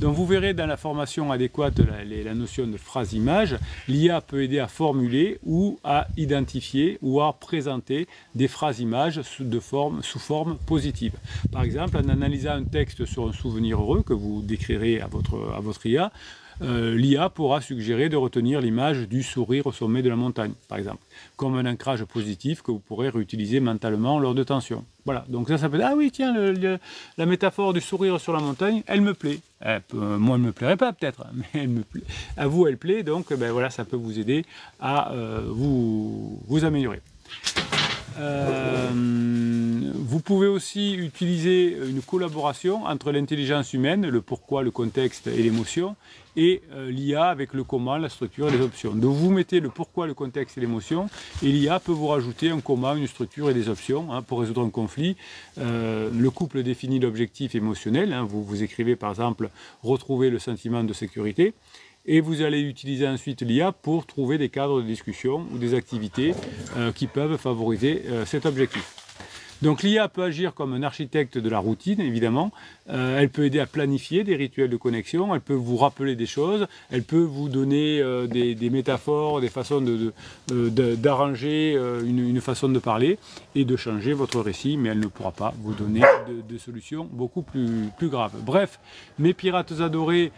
Speaker 1: Donc vous verrez dans la formation adéquate la notion de phrase-image. L'IA peut aider à formuler ou à identifier ou à présenter des phrases-images sous forme positive. Par exemple, en analysant un texte sur un souvenir heureux que vous décrirez à votre IA, l'IA pourra suggérer de retenir l'image du sourire au sommet de la montagne, par exemple, comme un ancrage positif que vous pourrez réutiliser mentalement lors de tensions. Voilà, donc ça peut être, ah oui, tiens, la métaphore du sourire sur la montagne, elle me plaît. Moi, elle ne me plairait pas peut-être, mais elle me plaît. À vous, elle plaît, donc ben, voilà, ça peut vous aider à vous améliorer. Vous pouvez aussi utiliser une collaboration entre l'intelligence humaine, le pourquoi, le contexte et l'émotion, et l'IA avec le comment, la structure et les options. Donc vous mettez le pourquoi, le contexte et l'émotion, et l'IA peut vous rajouter un comment, une structure et des options hein, pour résoudre un conflit. Le couple définit l'objectif émotionnel, hein, vous écrivez par exemple « retrouver le sentiment de sécurité ». Et vous allez utiliser ensuite l'IA pour trouver des cadres de discussion ou des activités qui peuvent favoriser cet objectif. Donc l'IA peut agir comme un architecte de la routine, évidemment. Elle peut aider à planifier des rituels de connexion, elle peut vous rappeler des choses, elle peut vous donner des métaphores, des façons d'arranger une façon de parler et de changer votre récit, mais elle ne pourra pas vous donner de solutions beaucoup plus graves. Bref, mes pirates adorés,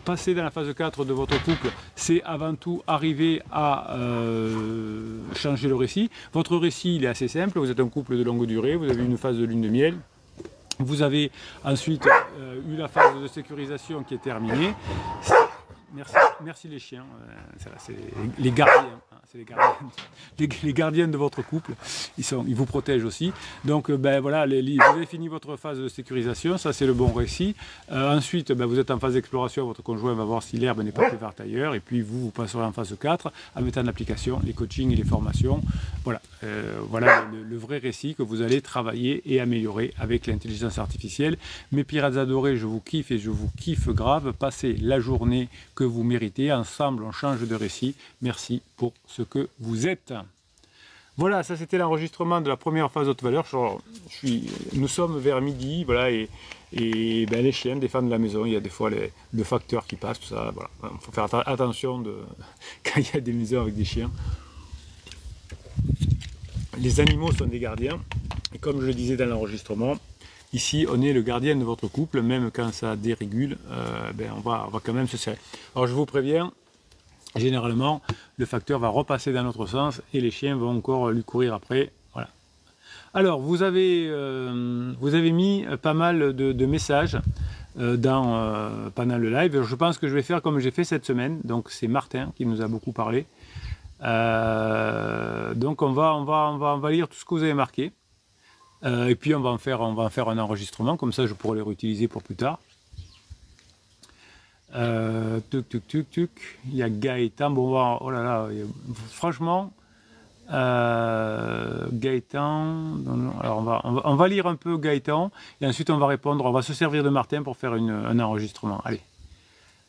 Speaker 1: passer dans la phase 4 de votre couple, c'est avant tout arriver à changer le récit. Votre récit, il est assez simple, vous êtes un couple de longue durée, vous avez une phase de lune de miel, vous avez ensuite eu la phase de sécurisation qui est terminée. Merci les chiens, c'est les gardiens, hein, c'est les gardiens de votre couple, ils vous protègent aussi. Donc ben, voilà, vous avez fini votre phase de sécurisation, ça c'est le bon récit. Ensuite, ben, vous êtes en phase d'exploration, votre conjoint va voir si l'herbe n'est pas plus verte ailleurs, et puis vous passerez en phase 4 en mettant en application les coachings et les formations. Voilà, voilà le vrai récit que vous allez travailler et améliorer avec l'intelligence artificielle. Mes pirates adorés, je vous kiffe et je vous kiffe grave. Passez la journée que vous méritez. Ensemble, on change de récit. Merci pour ce que vous êtes. Voilà, ça c'était l'enregistrement de la première phase haute valeur. Nous sommes vers midi, voilà, et ben, les chiens défendent la maison. Il y a des fois le facteur qui passe, tout ça. Voilà. Il faut faire attention quand il y a des maisons avec des chiens. Les animaux sont des gardiens, et comme je le disais dans l'enregistrement, ici on est le gardien de votre couple, même quand ça dérégule, ben, on va quand même se serrer. Alors je vous préviens, généralement le facteur va repasser dans l'autre sens et les chiens vont encore lui courir après. Voilà. Alors vous avez mis pas mal de messages pendant le live. Je pense que je vais faire comme j'ai fait cette semaine. Donc c'est Martin qui nous a beaucoup parlé. Donc on va lire tout ce que vous avez marqué. Et puis on va en faire un enregistrement. Comme ça je pourrai les réutiliser pour plus tard. Il y a Gaëtan. Bon, oh là là, franchement, Gaëtan. Alors on va lire un peu Gaëtan et ensuite on va répondre. On va se servir de Martin pour faire un enregistrement. Allez,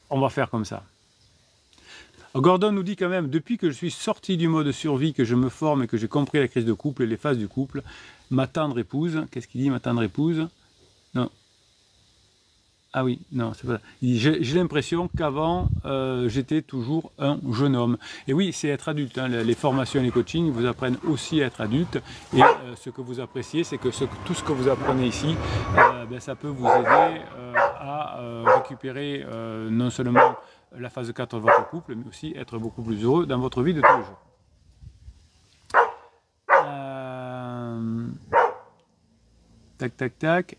Speaker 1: on va faire comme ça. Gordon nous dit quand même, depuis que je suis sorti du mode survie, que je me forme et que j'ai compris la crise de couple et les phases du couple, ma tendre épouse, qu'est-ce qu'il dit, ma tendre épouse? Non. Ah oui, non, c'est pas ça. J'ai l'impression qu'avant, j'étais toujours un jeune homme. Et oui, c'est être adulte. Hein. Les formations et les coachings vous apprennent aussi à être adulte. Et ce que vous appréciez, c'est que tout ce que vous apprenez ici, ça peut vous aider à récupérer non seulement la phase 4 de votre couple, mais aussi être beaucoup plus heureux dans votre vie de tous les jours. Tac, tac, tac.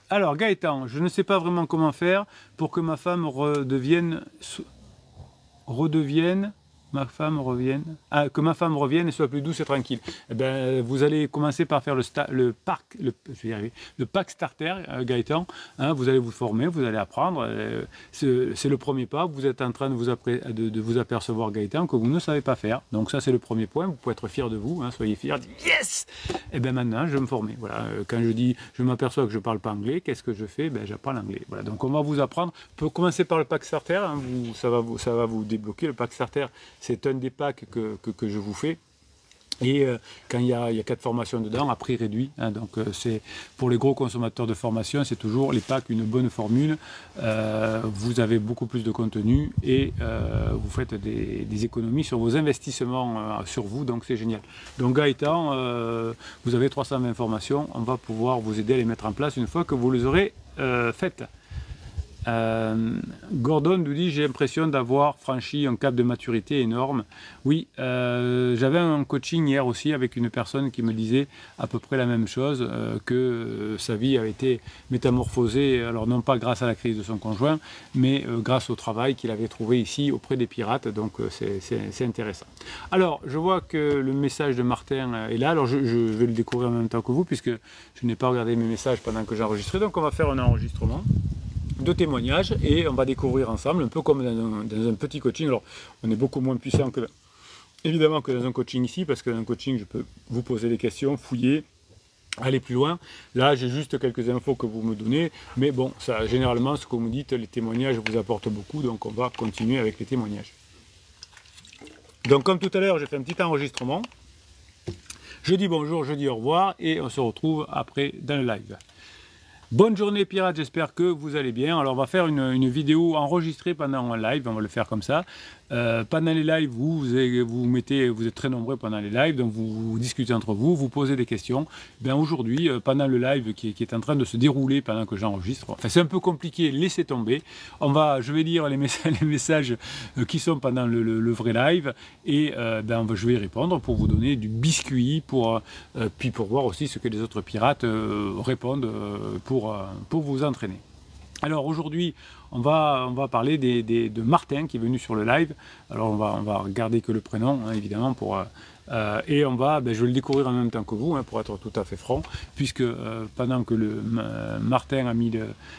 Speaker 1: Alors Gaëtan, je ne sais pas vraiment comment faire pour que ma femme revienne, que ma femme revienne et soit plus douce et tranquille. Eh ben, vous allez commencer par faire le pack starter, Gaëtan. Hein, vous allez vous former, vous allez apprendre. C'est le premier pas. Vous êtes en train de vous apercevoir, Gaëtan, que vous ne savez pas faire. Donc ça, c'est le premier point. Vous pouvez être fier de vous. Hein, soyez fiers. Yes. Et bien maintenant, je vais me former. Voilà. Quand je m'aperçois que je ne parle pas anglais, qu'est-ce que je fais? Ben, j'apprends l'anglais. Voilà. Donc on va vous apprendre. On peut commencer par le pack starter. Hein, ça va vous débloquer. Le pack starter, c'est un des packs que je vous fais. Et quand il y a 4 formations dedans, à prix réduit. Hein, donc c'est pour les gros consommateurs de formation, c'est toujours les packs, une bonne formule. Vous avez beaucoup plus de contenu et vous faites des économies sur vos investissements sur vous, donc c'est génial. Donc Gaëtan, vous avez 320 formations, on va pouvoir vous aider à les mettre en place une fois que vous les aurez faites. Gordon nous dit, j'ai l'impression d'avoir franchi un cap de maturité énorme. Oui, j'avais un coaching hier aussi avec une personne qui me disait à peu près la même chose, que sa vie a été métamorphosée, alors non pas grâce à la crise de son conjoint, mais grâce au travail qu'il avait trouvé ici auprès des pirates, donc c'est intéressant. Alors, je vois que le message de Martin est là, alors je vais le découvrir en même temps que vous, puisque je n'ai pas regardé mes messages pendant que j'enregistrais, donc on va faire un enregistrement de témoignages et on va découvrir ensemble, un peu comme dans un petit coaching. Alors, on est beaucoup moins puissant évidemment que dans un coaching ici, parce que dans un coaching, je peux vous poser des questions, fouiller, aller plus loin. Là, j'ai juste quelques infos que vous me donnez, mais bon, ça, généralement, ce que vous me dites, les témoignages vous apportent beaucoup, donc on va continuer avec les témoignages. Donc, comme tout à l'heure, j'ai fait un petit enregistrement. Je dis bonjour, je dis au revoir, et on se retrouve après dans le live. Bonne journée pirates, j'espère que vous allez bien. Alors on va faire une vidéo enregistrée pendant un live, on va le faire comme ça. Pendant les lives, vous êtes très nombreux pendant les lives, donc vous discutez entre vous, vous posez des questions. Bien aujourd'hui, pendant le live qui est en train de se dérouler pendant que j'enregistre, enfin c'est un peu compliqué, laissez tomber. Je vais lire les messages qui sont pendant le vrai live et je vais y répondre pour vous donner du biscuit, puis pour voir aussi ce que les autres pirates répondent pour vous entraîner. Alors aujourd'hui, on va parler de Martin qui est venu sur le live. Alors on va regarder que le prénom, hein, évidemment, et je vais le découvrir en même temps que vous, hein, pour être tout à fait franc, puisque pendant que Martin a mis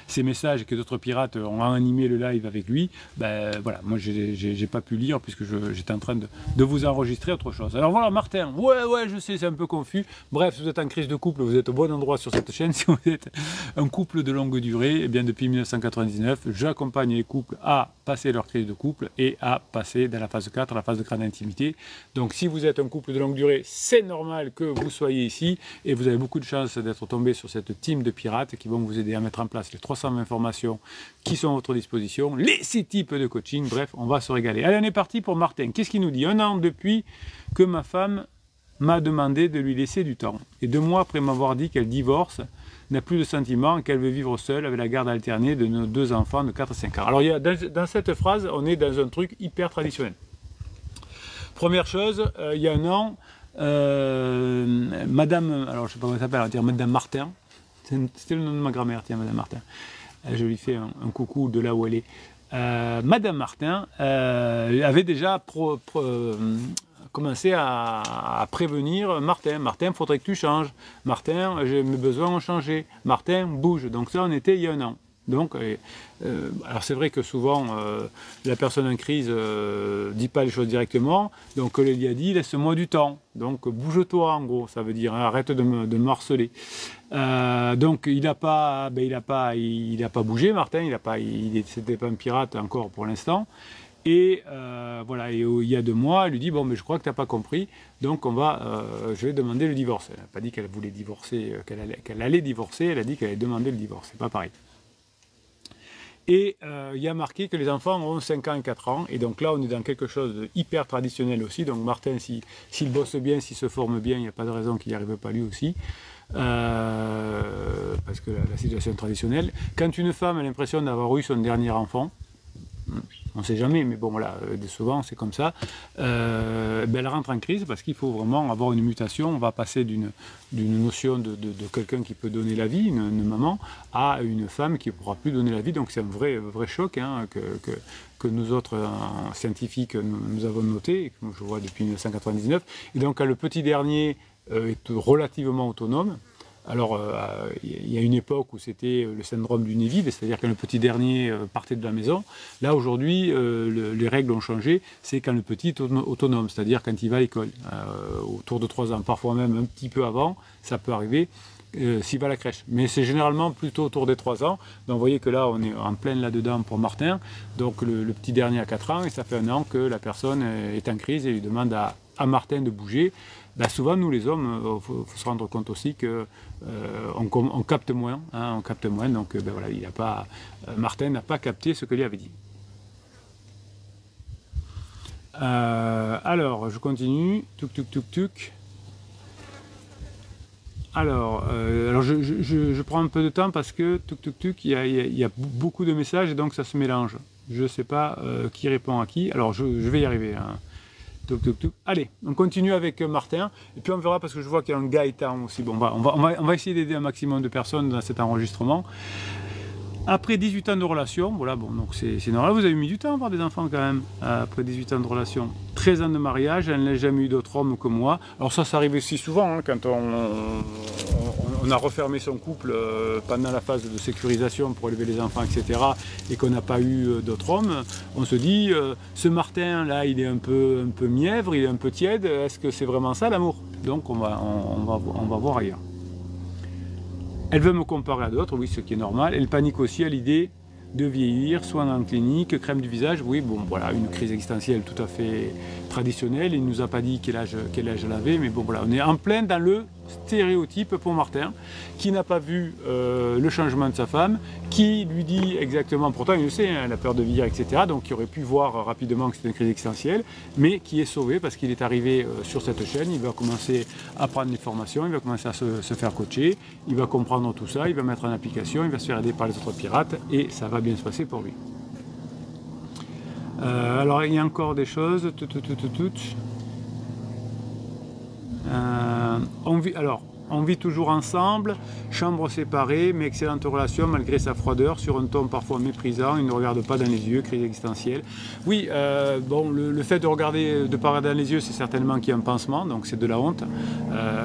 Speaker 1: ses messages et que d'autres pirates ont animé le live avec lui, voilà, moi j'ai pas pu lire puisque j'étais en train de vous enregistrer autre chose. Alors voilà Martin, ouais, je sais, c'est un peu confus. Bref, si vous êtes en crise de couple, vous êtes au bon endroit sur cette chaîne. Si vous êtes un couple de longue durée, eh bien depuis 1999, j'accompagne les couples à passer leur crise de couple et à passer dans la phase 4, la phase de grande intimité. Donc si vous êtes un couple de longue durée, c'est normal que vous soyez ici et vous avez beaucoup de chance d'être tombé sur cette team de pirates qui vont vous aider à mettre en place les 320 formations qui sont à votre disposition, les 6 types de coaching, bref, on va se régaler. Allez, on est parti pour Martin. Qu'est-ce qu'il nous dit? 1 an depuis que ma femme m'a demandé de lui laisser du temps. Et 2 mois après m'avoir dit qu'elle divorce, n'a plus de sentiments, qu'elle veut vivre seule avec la garde alternée de nos 2 enfants de 4 et 5 ans. Alors dans cette phrase, on est dans un truc hyper traditionnel. Première chose, il y a 1 an, Madame, alors je ne sais pas comment elle s'appelle, on va dire Madame Martin, c'était le nom de ma grand-mère, tiens, Madame Martin. Je lui fais un coucou de là où elle est. Madame Martin avait déjà commencé à prévenir Martin. Martin, il faudrait que tu changes. Martin, mes besoins ont changé. Martin, bouge. Donc ça, on était il y a un an. Donc, alors c'est vrai que souvent, la personne en crise dit pas les choses directement. Donc, elle lui a dit, laisse-moi du temps. Donc, bouge-toi, en gros, ça veut dire, hein, arrête de me harceler. Donc, il n'a pas bougé, Martin. C'était pas un pirate encore pour l'instant. Et voilà, et il y a 2 mois, elle lui dit, bon, mais je crois que tu n'as pas compris, donc je vais demander le divorce. Elle n'a pas dit qu'elle voulait divorcer, qu'elle allait divorcer, elle a dit qu'elle allait demander le divorce. C'est pas pareil. Et il y a marqué que les enfants ont 5 ans et 4 ans, et donc là on est dans quelque chose de hyper traditionnel aussi. Donc Martin, s'il bosse bien, s'il se forme bien, il n'y a pas de raison qu'il n'y arrive pas lui aussi. Parce que la situation est traditionnelle. Quand une femme a l'impression d'avoir eu son dernier enfant, on ne sait jamais, mais bon voilà, souvent c'est comme ça, elle rentre en crise parce qu'il faut vraiment avoir une mutation. On va passer d'une notion de quelqu'un qui peut donner la vie, une maman, à une femme qui ne pourra plus donner la vie. Donc c'est un vrai choc, hein, que nous autres scientifiques nous avons noté, et que je vois depuis 1999. Et donc quand le petit dernier est relativement autonome, alors, il y a une époque où c'était le syndrome du nez vide, c'est-à-dire quand le petit dernier partait de la maison. Là, aujourd'hui, les règles ont changé, c'est quand le petit est autonome, c'est-à-dire quand il va à l'école, autour de 3 ans, parfois même un petit peu avant, ça peut arriver, s'il va à la crèche. Mais c'est généralement plutôt autour des 3 ans. Donc, vous voyez que là, on est en plein là-dedans pour Martin. Donc, le petit dernier a 4 ans, et ça fait 1 an que la personne est en crise et lui demande à Martin de bouger. Ben souvent, nous les hommes, il faut se rendre compte aussi que on capte moins, hein, on capte moins. Donc, ben voilà, Martin n'a pas capté ce que lui avait dit. Alors, je continue. Tuk. Alors, je prends un peu de temps parce que il y a beaucoup de messages et donc ça se mélange. Je ne sais pas qui répond à qui. Alors, je vais y arriver. Hein. Allez, on continue avec Martin, et puis on verra parce que je vois qu'il y a un Gaëtan aussi. Bon, on va essayer d'aider un maximum de personnes dans cet enregistrement. Après 18 ans de relation, voilà, bon, donc c'est normal, vous avez mis du temps à avoir des enfants quand même, après 18 ans de relation. 13 ans de mariage, elle n'a jamais eu d'autre homme que moi. Alors ça arrive aussi souvent, hein, quand on a refermé son couple pendant la phase de sécurisation pour élever les enfants, etc., et qu'on n'a pas eu d'autres hommes, on se dit, ce Martin là, il est un peu mièvre, il est un peu tiède, est-ce que c'est vraiment ça l'amour? Donc on va voir ailleurs. Elle veut me comparer à d'autres, oui, ce qui est normal. Elle panique aussi à l'idée de vieillir, soins en clinique, crème du visage. Oui, bon, voilà, une crise existentielle tout à fait traditionnelle. Il ne nous a pas dit quel âge elle avait, mais bon, voilà, on est en plein dans le stéréotype pour Martin, qui n'a pas vu le changement de sa femme, qui lui dit exactement, pourtant il le sait, hein, la peur de vieillir, etc., donc qui aurait pu voir rapidement que c'était une crise existentielle, mais qui est sauvé parce qu'il est arrivé sur cette chaîne. Il va commencer à prendre des formations, il va commencer à se faire coacher, il va comprendre tout ça, il va mettre en application, il va se faire aider par les autres pirates, et ça va bien se passer pour lui. Alors il y a encore des choses. On vit toujours ensemble, chambre séparée, mais excellente relation malgré sa froideur, sur un ton parfois méprisant, il ne regarde pas dans les yeux, crise existentielle. Oui, bon, le fait de regarder dans les yeux, c'est certainement qu'il y a un pansement, donc c'est de la honte,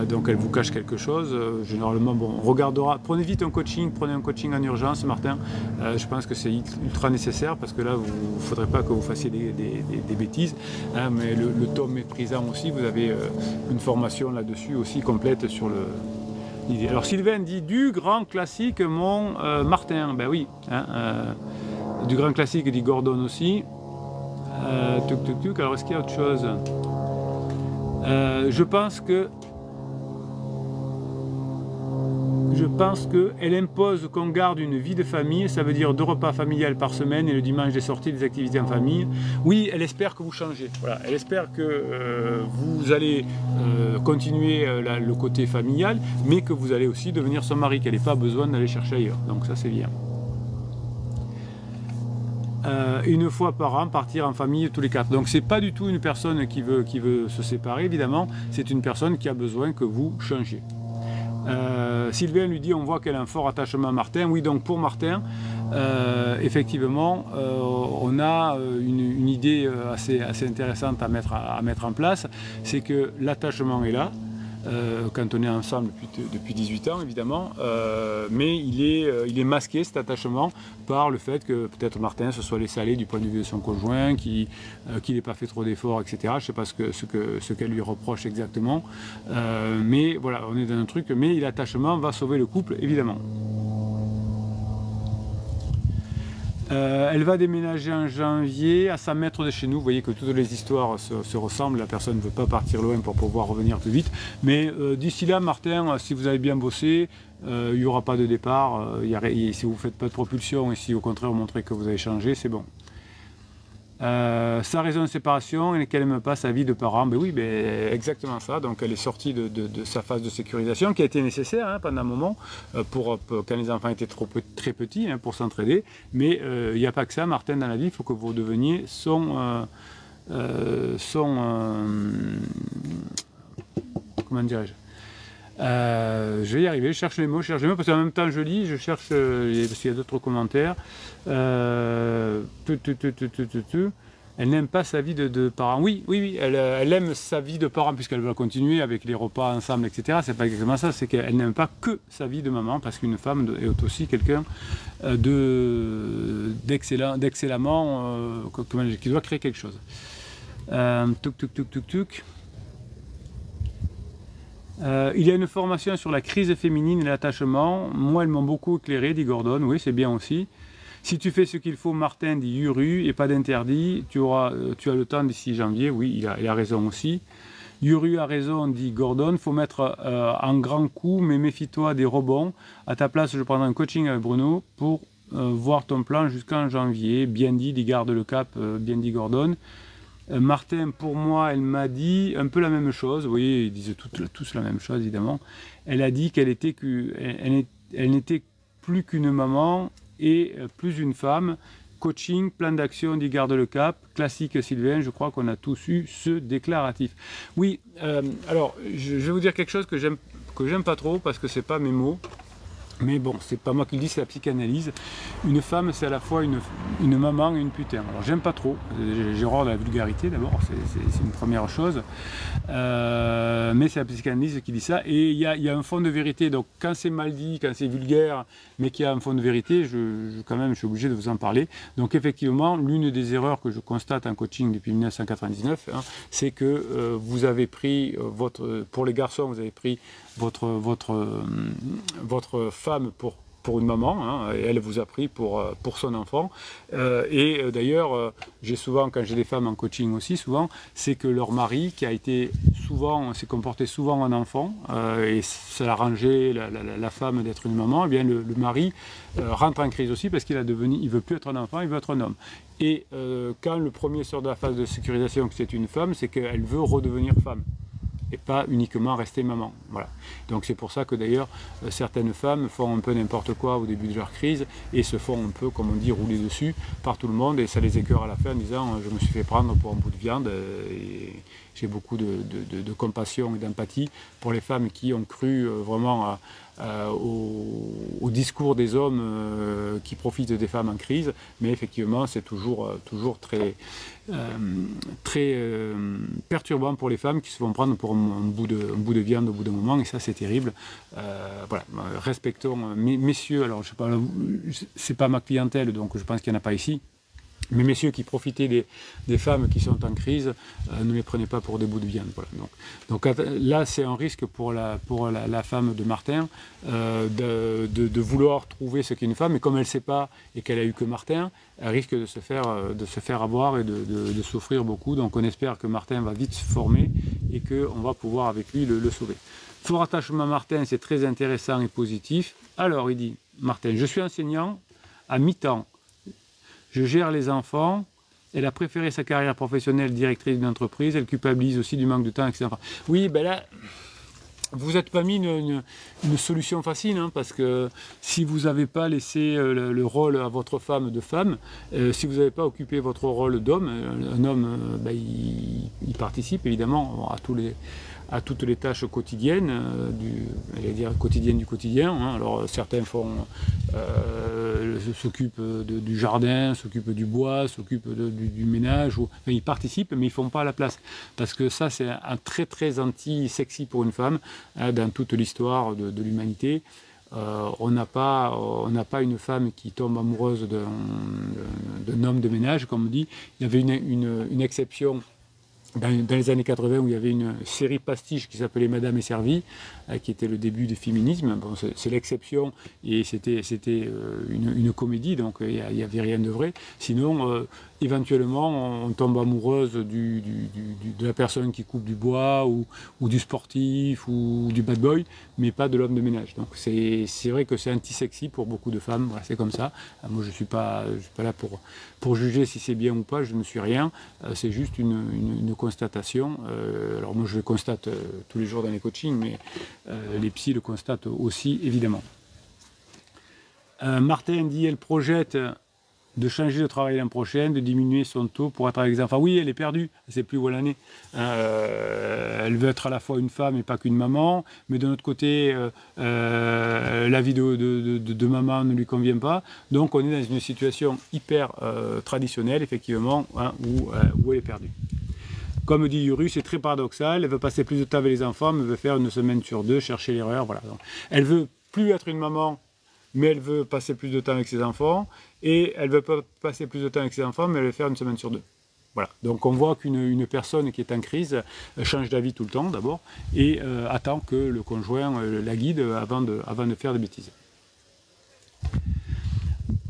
Speaker 1: donc elle vous cache quelque chose. Généralement, bon, on regardera, prenez vite un coaching, prenez un coaching en urgence, Martin, je pense que c'est ultra nécessaire, parce que là, il ne faudrait pas que vous fassiez des bêtises, hein, mais le ton méprisant aussi, vous avez une formation là-dessus aussi complète sur l'idée. Alors Sylvain dit du grand classique mon Martin, ben oui, hein, du grand classique dit Gordon aussi. Alors est-ce qu'il y a autre chose? Je pense qu'elle impose qu'on garde une vie de famille, ça veut dire 2 repas familiales par semaine et le dimanche des sorties, des activités en famille. Oui, elle espère que vous changez. Voilà, elle espère que vous allez continuer le côté familial, mais que vous allez aussi devenir son mari, qu'elle n'ait pas besoin d'aller chercher ailleurs. Donc ça, c'est bien. Une fois par an, partir en famille tous les 4. Donc c'est pas du tout une personne qui veut se séparer, évidemment, c'est une personne qui a besoin que vous changiez. Sylvain lui dit, on voit qu'elle a un fort attachement à Martin. Oui, donc pour Martin, effectivement, on a une idée assez intéressante à mettre en place, c'est que l'attachement est là, quand on est ensemble depuis 18 ans évidemment, mais il est masqué cet attachement par le fait que peut-être Martin se soit laissé aller du point de vue de son conjoint, qu'il n'ait pas fait trop d'efforts, etc. Je ne sais pas ce qu'elle lui reproche exactement, mais voilà, on est dans un truc, mais l'attachement va sauver le couple évidemment. Elle va déménager en janvier à 100 mètres de chez nous. Vous voyez que toutes les histoires se ressemblent. La personne ne veut pas partir loin pour pouvoir revenir plus vite. Mais d'ici là, Martin, si vous avez bien bossé, il n'y aura pas de départ. Si vous ne faites pas de propulsion et si au contraire vous montrez que vous avez changé, c'est bon. Sa raison de séparation et qu'elle n'aime pas sa vie de parent, ben oui, ben exactement ça. Donc elle est sortie de sa phase de sécurisation qui a été nécessaire pendant un moment pour quand les enfants étaient très petits pour s'entraider. Mais il n'y a pas que ça, Martin, dans la vie, il faut que vous deveniez comment dirais-je, je vais y arriver, je cherche les mots, parce qu'en même temps je lis, je cherche, parce qu'il y a d'autres commentaires. Elle n'aime pas sa vie de parent. Oui, elle aime sa vie de parent puisqu'elle veut continuer avec les repas ensemble, etc. C'est pas exactement ça, c'est qu'elle n'aime pas que sa vie de maman, parce qu'une femme est aussi quelqu'un d'excellemment, qui doit créer quelque chose. Il y a une formation sur la crise féminine et l'attachement. Moi, elles m'ont beaucoup éclairé, dit Gordon. Oui, c'est bien aussi. Si tu fais ce qu'il faut, Martin, dit Yuru, et pas d'interdit, tu as le temps d'ici janvier. Oui, il a raison aussi. Yuru a raison, dit Gordon. Il faut mettre en grand coup, mais méfie-toi des rebonds. À ta place, je prendrai un coaching avec Bruno pour voir ton plan jusqu'en janvier. Bien dit, garde le cap, bien dit Gordon. Martin, pour moi, elle m'a dit un peu la même chose. Vous voyez, ils disent tous la même chose, évidemment. Elle a dit qu'elle n'était plus qu'une maman et plus une femme. Coaching, plan d'action, dit garde le cap. Classique Sylvain, je crois qu'on a tous eu ce déclaratif. Oui, alors, je vais vous dire quelque chose que j'aime pas trop parce que c'est pas mes mots. Mais bon, c'est pas moi qui le dis, c'est la psychanalyse. Une femme, c'est à la fois une maman et une putain. Alors j'aime pas trop, j'ai horreur de la vulgarité d'abord, c'est une première chose. Mais c'est la psychanalyse qui dit ça. Et il y a un fond de vérité. Donc quand c'est mal dit, quand c'est vulgaire, mais qu'il y a un fond de vérité, quand même, je suis obligé de vous en parler. Donc effectivement, l'une des erreurs que je constate en coaching depuis 1999, c'est que vous avez pris pour les garçons, vous avez pris votre femme pour une maman, et elle vous a pris pour son enfant. D'ailleurs, j'ai souvent, quand j'ai des femmes en coaching aussi, souvent, c'est que leur mari, qui s'est comporté souvent en enfant, et ça l'arrangeait la femme d'être une maman, eh bien le mari rentre en crise aussi parce il veut plus être un enfant, il veut être un homme. Et quand le premier sort de la phase de sécurisation, que c'est une femme, c'est qu'elle veut redevenir femme. Et pas uniquement rester maman. Voilà. Donc c'est pour ça que d'ailleurs certaines femmes font un peu n'importe quoi au début de leur crise et se font un peu, comme on dit, rouler dessus par tout le monde et ça les écœure à la fin en disant je me suis fait prendre pour un bout de viande et j'ai beaucoup de compassion et d'empathie pour les femmes qui ont cru vraiment au discours des hommes qui profitent des femmes en crise, mais effectivement c'est toujours très perturbant pour les femmes qui se font prendre pour un bout de viande au bout d'un moment, et ça c'est terrible. Voilà, respectons messieurs, alors je sais pas, c'est pas ma clientèle donc je pense qu'il n'y en a pas ici. Mais messieurs qui profitaient des femmes qui sont en crise, ne les prenez pas pour des bouts de viande. Voilà. Donc là, c'est un risque pour la femme de Martin de vouloir trouver ce qu'est une femme, et comme elle ne sait pas et qu'elle a eu que Martin, elle risque de se faire avoir et de souffrir beaucoup. Donc on espère que Martin va vite se former et qu'on va pouvoir avec lui le sauver. Fort attachement à Martin, c'est très intéressant et positif. Alors il dit, Martin, je suis enseignant à mi-temps. Je gère les enfants. Elle a préféré sa carrière professionnelle directrice d'une entreprise. Elle culpabilise aussi du manque de temps avec ses enfants. Oui, ben là, vous n'êtes pas mis une solution facile, parce que si vous n'avez pas laissé le rôle à votre femme de femme, si vous n'avez pas occupé votre rôle d'homme, un homme, il participe évidemment à à toutes les tâches quotidiennes, quotidiennes du quotidien. Hein. Alors certains s'occupent du jardin, s'occupent du bois, s'occupent du ménage, enfin, ils participent mais ils ne font pas à la place. Parce que ça c'est un très très anti-sexy pour une femme, hein, dans toute l'histoire de l'humanité. On n'a pas une femme qui tombe amoureuse d'un homme de ménage, comme on dit. Il y avait une exception dans les années 80 où il y avait une série pastiche qui s'appelait Madame est servie, qui était le début du féminisme. Bon, c'est l'exception et c'était une comédie, donc il n'y avait rien de vrai. Sinon, éventuellement, on tombe amoureuse de la personne qui coupe du bois ou du sportif ou du bad boy, mais pas de l'homme de ménage. Donc c'est vrai que c'est anti-sexy pour beaucoup de femmes, voilà, c'est comme ça. Moi je ne suis pas là pour juger si c'est bien ou pas, je ne suis rien. C'est juste une constatation. Alors moi je le constate tous les jours dans les coachings, mais les psys le constatent aussi évidemment. Martin dit elle projette de changer de travail l'an prochain, de diminuer son taux pour être avec les enfants. Oui, elle est perdue, elle ne sait plus où elle en est. Elle veut être à la fois une femme et pas qu'une maman, mais de notre côté, la vie de maman ne lui convient pas. Donc on est dans une situation hyper traditionnelle, effectivement, hein, où elle est perdue. Comme dit Yuru, c'est très paradoxal, elle veut passer plus de temps avec les enfants, mais elle veut faire une semaine sur 2, chercher l'erreur. Voilà. Donc, elle veut plus être une maman, mais elle veut passer plus de temps avec ses enfants, et elle ne veut pas passer plus de temps avec ses enfants, mais elle veut faire une semaine sur 2. Voilà. Donc on voit qu'une personne qui est en crise change d'avis tout le temps d'abord, et attend que le conjoint la guide avant de faire des bêtises.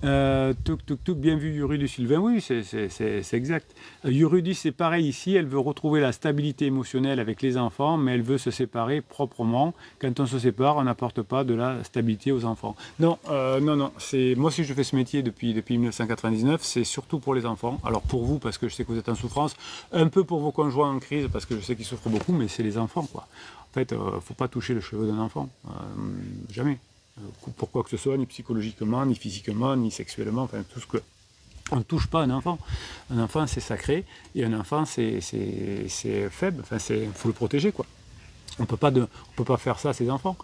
Speaker 1: Bien vu Yuru du Sylvain, oui, c'est exact. Yuru dit c'est pareil ici, elle veut retrouver la stabilité émotionnelle avec les enfants, mais elle veut se séparer proprement. Quand on se sépare, on n'apporte pas de la stabilité aux enfants. Non, non, moi si je fais ce métier depuis 1999, c'est surtout pour les enfants. Alors pour vous, parce que je sais que vous êtes en souffrance, un peu pour vos conjoints en crise, parce que je sais qu'ils souffrent beaucoup, mais c'est les enfants, quoi. En fait, il ne faut pas toucher le cheveu d'un enfant, jamais. Pour quoi que ce soit, ni psychologiquement, ni physiquement, ni sexuellement, enfin tout ce que... On ne touche pas un enfant. Un enfant c'est sacré, et un enfant c'est faible, enfin il faut le protéger, quoi. On peut pas faire ça à ses enfants.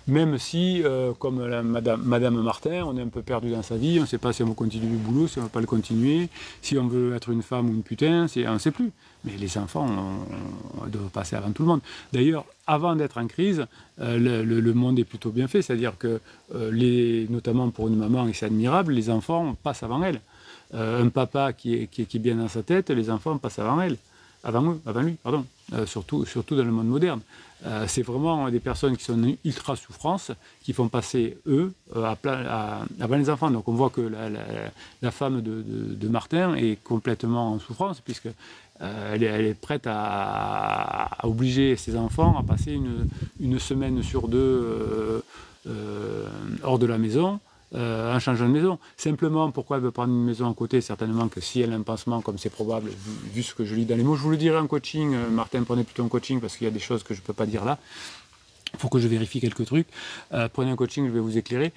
Speaker 1: Même si, comme Madame Martin, on est un peu perdu dans sa vie, on ne sait pas si on va continuer le boulot, si on ne va pas le continuer, si on veut être une femme ou une putain, on ne sait plus. Mais les enfants, on doit passer avant tout le monde. D'ailleurs, avant d'être en crise, le monde est plutôt bien fait, c'est-à-dire que, notamment pour une maman, et c'est admirable, les enfants passent avant elle. Un papa qui est bien dans sa tête, les enfants passent avant elle. Avant lui, pardon, surtout dans le monde moderne. C'est vraiment des personnes qui sont en ultra souffrance, qui font passer eux avant les enfants. Donc on voit que la femme de Martin est complètement en souffrance, puisque elle est prête à obliger ses enfants à passer une semaine sur 2 hors de la maison, en changeant de maison. Simplement, pourquoi elle veut prendre une maison à côté? Certainement que si elle a un pansement, comme c'est probable, vu ce que je lis dans les mots, je vous le dirai en coaching, Martin, prenez plutôt un coaching, parce qu'il y a des choses que je ne peux pas dire là. Il faut que je vérifie quelques trucs. Prenez un coaching, je vais vous éclairer.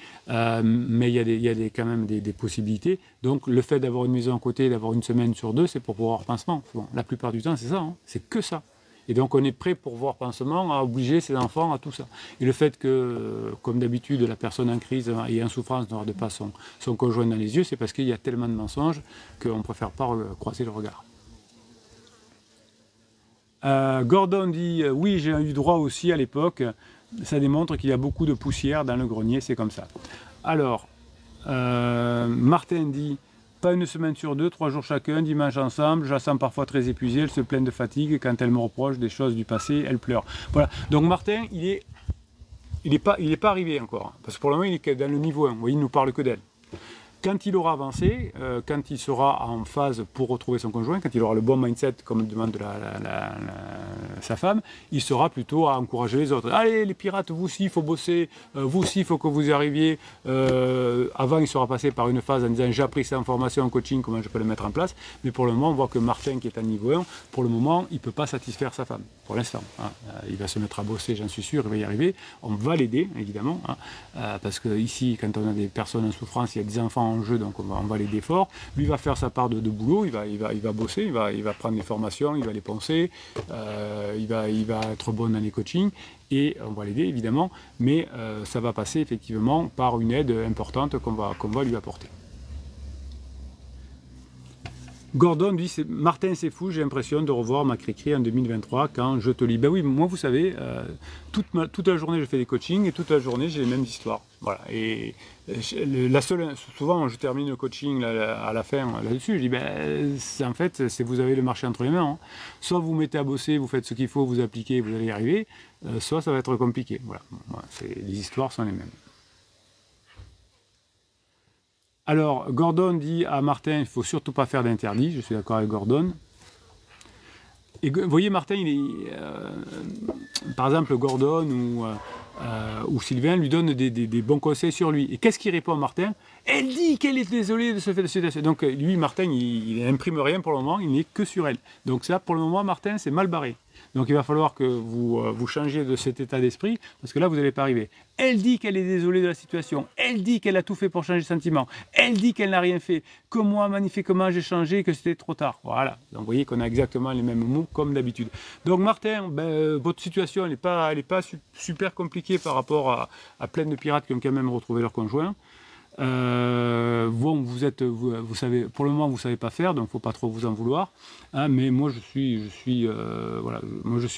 Speaker 1: Mais il y a quand même des possibilités. Donc, le fait d'avoir une maison à côté, d'avoir une semaine sur 2, c'est pour pouvoir pansement. Bon, la plupart du temps, c'est ça. Hein, c'est que ça. Et donc on est prêt pour voir pansement à obliger ses enfants à tout ça. Et le fait que, comme d'habitude, la personne en crise et en souffrance ne regarde pas son conjoint dans les yeux, c'est parce qu'il y a tellement de mensonges qu'on ne préfère pas croiser le regard. Gordon dit oui, j'ai eu droit aussi à l'époque. Ça démontre qu'il y a beaucoup de poussière dans le grenier, c'est comme ça. Alors, Martin dit pas une semaine sur 2, 3 jours chacun, dimanche ensemble, je la sens parfois très épuisée, elle se plaint de fatigue, quand elle me reproche des choses du passé, elle pleure. Voilà, donc Martin, il est pas arrivé encore, parce que pour le moment il est que dans le niveau 1, vous voyez, il ne nous parle que d'elle. Quand il aura avancé, quand il sera en phase pour retrouver son conjoint, quand il aura le bon mindset, comme demande sa femme, il sera plutôt à encourager les autres. Allez, les pirates, vous aussi, il faut bosser, vous aussi, il faut que vous y arriviez. Avant, il sera passé par une phase en disant j'ai appris cette information en coaching, comment je peux le mettre en place. Mais pour le moment, on voit que Martin, qui est à niveau 1, pour le moment, il ne peut pas satisfaire sa femme, pour l'instant. Hein. Il va se mettre à bosser, j'en suis sûr, il va y arriver. On va l'aider, évidemment, hein, parce que ici, quand on a des personnes en souffrance, il y a des enfants en jeu, donc on va l'aider fort. Lui va faire sa part de boulot, il va bosser, il va prendre des formations, il va les penser, il va être bon dans les coachings, et on va l'aider évidemment, mais ça va passer effectivement par une aide importante qu'on va lui apporter. Gordon dit, Martin c'est fou, j'ai l'impression de revoir ma cri-cri en 2023 quand je te lis. Ben oui, moi vous savez, toute la journée je fais des coachings et toute la journée j'ai les mêmes histoires. Voilà. Et souvent je termine le coaching là, à la fin là-dessus, je dis en fait vous avez le marché entre les mains. Hein. Soit vous mettez à bosser, vous faites ce qu'il faut, vous appliquez, vous allez y arriver, soit ça va être compliqué. Voilà. Les histoires sont les mêmes. Alors, Gordon dit à Martin, il ne faut surtout pas faire d'interdit, je suis d'accord avec Gordon. Et vous voyez, Martin, par exemple, Gordon ou Sylvain lui donnent des bons conseils sur lui. Et qu'est-ce qu'il répond à Martin? Elle dit qu'elle est désolée de ce fait de situation. Donc lui, Martin, il n'imprime rien pour le moment, il n'est que sur elle. Donc ça, pour le moment, Martin, c'est mal barré. Donc il va falloir que vous changiez de cet état d'esprit, parce que là, vous n'allez pas arriver. Elle dit qu'elle est désolée de la situation, elle dit qu'elle a tout fait pour changer de sentiment, elle dit qu'elle n'a rien fait, que moi, magnifiquement, j'ai changé et que c'était trop tard. Voilà, donc vous voyez qu'on a exactement les mêmes mots comme d'habitude. Donc Martin, votre situation, elle n'est pas super compliquée par rapport à plein de pirates qui ont quand même retrouvé leur conjoint. Bon, vous savez, pour le moment vous savez pas faire, donc faut pas trop vous en vouloir. Hein, mais moi je suis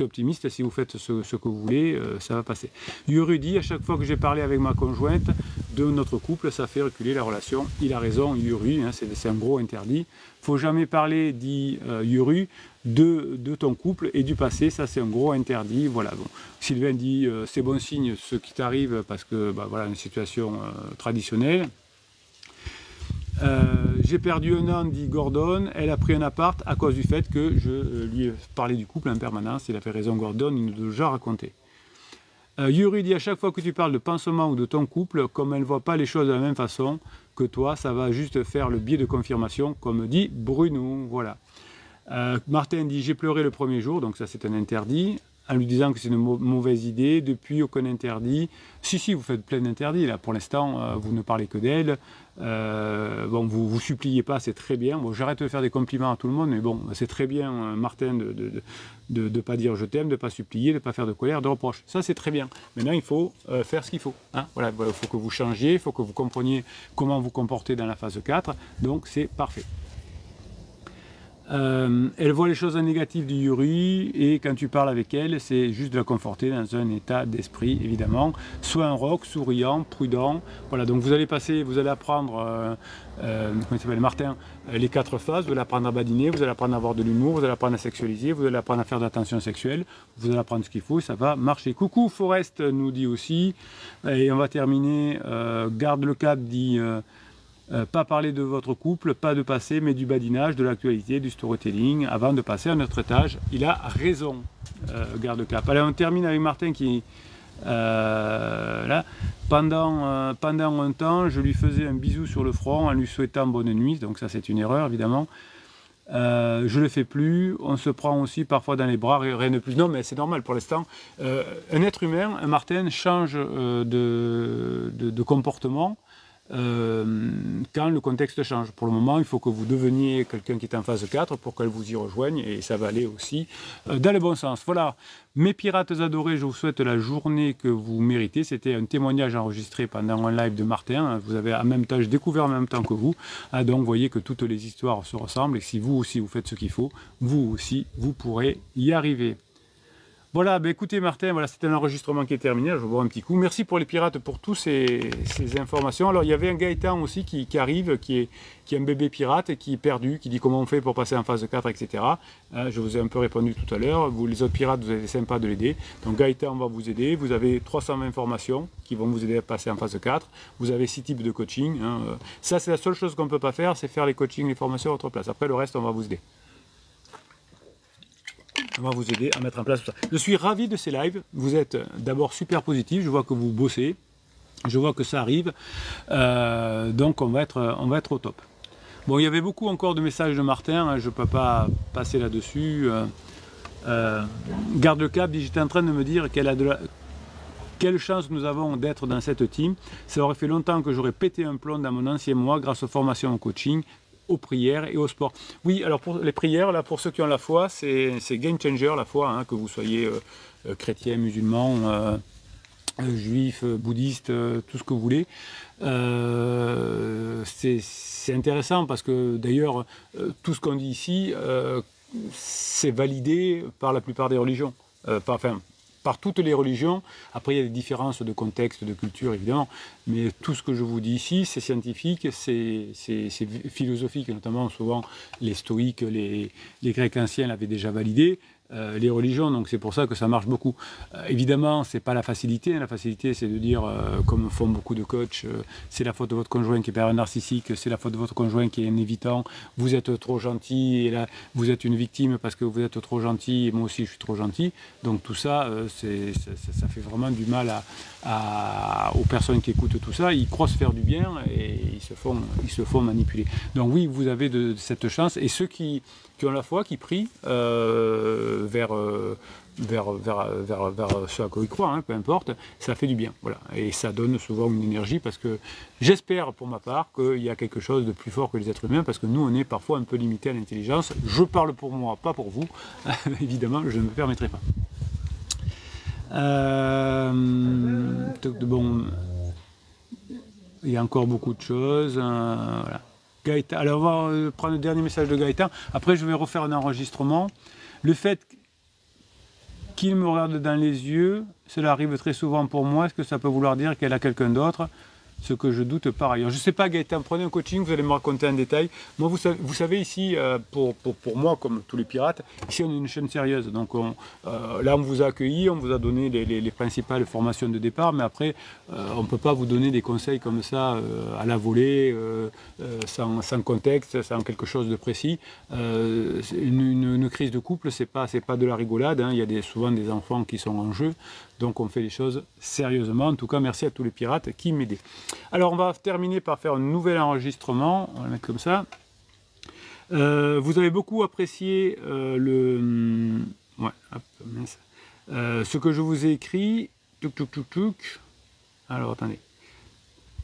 Speaker 1: optimiste. Si vous faites ce que vous voulez, ça va passer. Yuri dit, à chaque fois que j'ai parlé avec ma conjointe de notre couple, ça fait reculer la relation. Il a raison, Yuri. Hein, c'est un gros interdit. Faut jamais parler, dit Yuri, de ton couple et du passé, ça c'est un gros interdit. Voilà. Bon. Sylvain dit c'est bon signe ce qui t'arrive parce que voilà une situation traditionnelle. J'ai perdu un an, dit Gordon. Elle a pris un appart à cause du fait que je lui ai parlé du couple en permanence. Il a fait raison, Gordon, il nous a déjà raconté. Yuri dit à chaque fois que tu parles de pansement ou de ton couple, comme elle ne voit pas les choses de la même façon que toi, ça va juste faire le biais de confirmation, comme dit Bruno. Voilà. Martin dit j'ai pleuré le premier jour, donc ça c'est un interdit, en lui disant que c'est une mauvaise idée. Depuis, aucun interdit. Si, vous faites plein d'interdits là. Pour l'instant, vous ne parlez que d'elle. Bon, vous suppliez pas, c'est très bien. Bon, j'arrête de faire des compliments à tout le monde, mais bon, c'est très bien, Martin, de pas dire je t'aime, de pas supplier, de pas faire de colère, de reproches. Ça, c'est très bien. Maintenant, il faut faire ce qu'il faut. Hein. Voilà, il faut que vous changiez, il faut que vous compreniez comment vous comportez dans la phase 4. Donc, c'est parfait. Elle voit les choses en négatif du Yuri, et quand tu parles avec elle, c'est juste de la conforter dans un état d'esprit, évidemment. Sois un roc, souriant, prudent. Voilà, donc vous allez apprendre, comment il s'appelle, Martin, les 4 phases. Vous allez apprendre à badiner, vous allez apprendre à avoir de l'humour, vous allez apprendre à sexualiser, vous allez apprendre à faire de l'attention sexuelle, vous allez apprendre ce qu'il faut, et ça va marcher. Coucou, Forest nous dit aussi, et on va terminer, garde le cap, dit... pas parler de votre couple, pas de passé, mais du badinage, de l'actualité, du storytelling, avant de passer à notre étage. Il a raison, garde cap. Allez, on termine avec Martin qui... là, pendant un temps, je lui faisais un bisou sur le front en lui souhaitant bonne nuit, donc ça c'est une erreur évidemment. Je le fais plus, on se prend aussi parfois dans les bras, rien de plus. Non mais c'est normal pour l'instant. Un être humain, un Martin, change de comportement quand le contexte change. Pour le moment, il faut que vous deveniez quelqu'un qui est en phase 4 pour qu'elle vous y rejoigne, et ça va aller aussi dans le bon sens. Voilà, mes pirates adorés, je vous souhaite la journée que vous méritez. C'était un témoignage enregistré pendant un live de Martin. Vous avez en même temps, j'ai découvert en même temps que vous. Donc vous voyez que toutes les histoires se ressemblent, et si vous aussi vous faites ce qu'il faut, vous aussi vous pourrez y arriver. Voilà, écoutez Martin, voilà, c'était un enregistrement qui est terminé, je vous vois un petit coup. Merci pour les pirates pour toutes ces informations. Alors il y avait un Gaëtan aussi qui arrive, qui est un bébé pirate et qui est perdu, qui dit comment on fait pour passer en phase 4, etc. Je vous ai un peu répondu tout à l'heure. Vous, les autres pirates, vous avez été sympa de l'aider. Donc Gaëtan va vous aider. Vous avez 320 formations qui vont vous aider à passer en phase 4. Vous avez 6 types de coaching. Ça, c'est la seule chose qu'on ne peut pas faire, c'est faire les coachings, les formations à votre place. Après, le reste, on va vous aider. On va vous aider à mettre en place tout ça. Je suis ravi de ces lives. Vous êtes d'abord super positif. Je vois que vous bossez. Je vois que ça arrive. Donc on va être au top. Bon, il y avait beaucoup encore de messages de Martin. Je ne peux pas passer là-dessus. Garde le cap, j'étais en train de me dire qu'elle Quelle chance nous avons d'être dans cette team. Ça aurait fait longtemps que j'aurais pété un plomb dans mon ancien moi grâce aux formations au coaching, aux prières et au sport. Oui, alors pour les prières, là, pour ceux qui ont la foi, c'est game changer la foi, hein, que vous soyez chrétien, musulman, juif, bouddhiste, tout ce que vous voulez. C'est intéressant parce que d'ailleurs, tout ce qu'on dit ici, c'est validé par la plupart des religions. Par toutes les religions. Après, il y a des différences de contexte, de culture, évidemment. Mais tout ce que je vous dis ici, c'est scientifique, c'est philosophique. Notamment, souvent, les stoïques, les Grecs anciens l'avaient déjà validé. Les religions, donc c'est pour ça que ça marche beaucoup. Évidemment, c'est pas la facilité. La facilité, c'est de dire, comme font beaucoup de coachs, c'est la faute de votre conjoint qui est pervers narcissique, c'est la faute de votre conjoint qui est un évitant, vous êtes trop gentil, et là, vous êtes une victime parce que vous êtes trop gentil, et moi aussi je suis trop gentil. Donc tout ça, ça fait vraiment du mal aux personnes qui écoutent tout ça. Ils croient se faire du bien et ils se font manipuler. Donc oui, vous avez de cette chance. Et ceux qui ont la foi, qui prient vers ce à quoi ils croient, hein, peu importe, ça fait du bien. Voilà. Et ça donne souvent une énergie parce que j'espère pour ma part qu'il y a quelque chose de plus fort que les êtres humains parce que nous on est parfois un peu limité à l'intelligence. Je parle pour moi, pas pour vous. Évidemment, je ne me permettrai pas. Bon, il y a encore beaucoup de choses. Voilà. Gaëtan, alors on va prendre le dernier message de Gaëtan. Après, je vais refaire un enregistrement. Le fait qu'il me regarde dans les yeux, cela arrive très souvent pour moi. Est-ce que ça peut vouloir dire qu'elle a quelqu'un d'autre? Ce que je doute par ailleurs. Je ne sais pas, Gaëtan, prenez un coaching, vous allez me raconter en détail. Moi, vous savez ici, pour moi, comme tous les pirates, ici on est une chaîne sérieuse. Donc là, on vous a accueilli, on vous a donné les principales formations de départ, mais après, on ne peut pas vous donner des conseils comme ça à la volée, sans contexte, sans quelque chose de précis. Une crise de couple, c'est pas de la rigolade, hein. Il y a souvent des enfants qui sont en jeu. Donc on fait les choses sérieusement. En tout cas, merci à tous les pirates qui m'aidaient. Alors on va terminer par faire un nouvel enregistrement. On va le mettre comme ça. Vous avez beaucoup apprécié ce que je vous ai écrit. Alors attendez,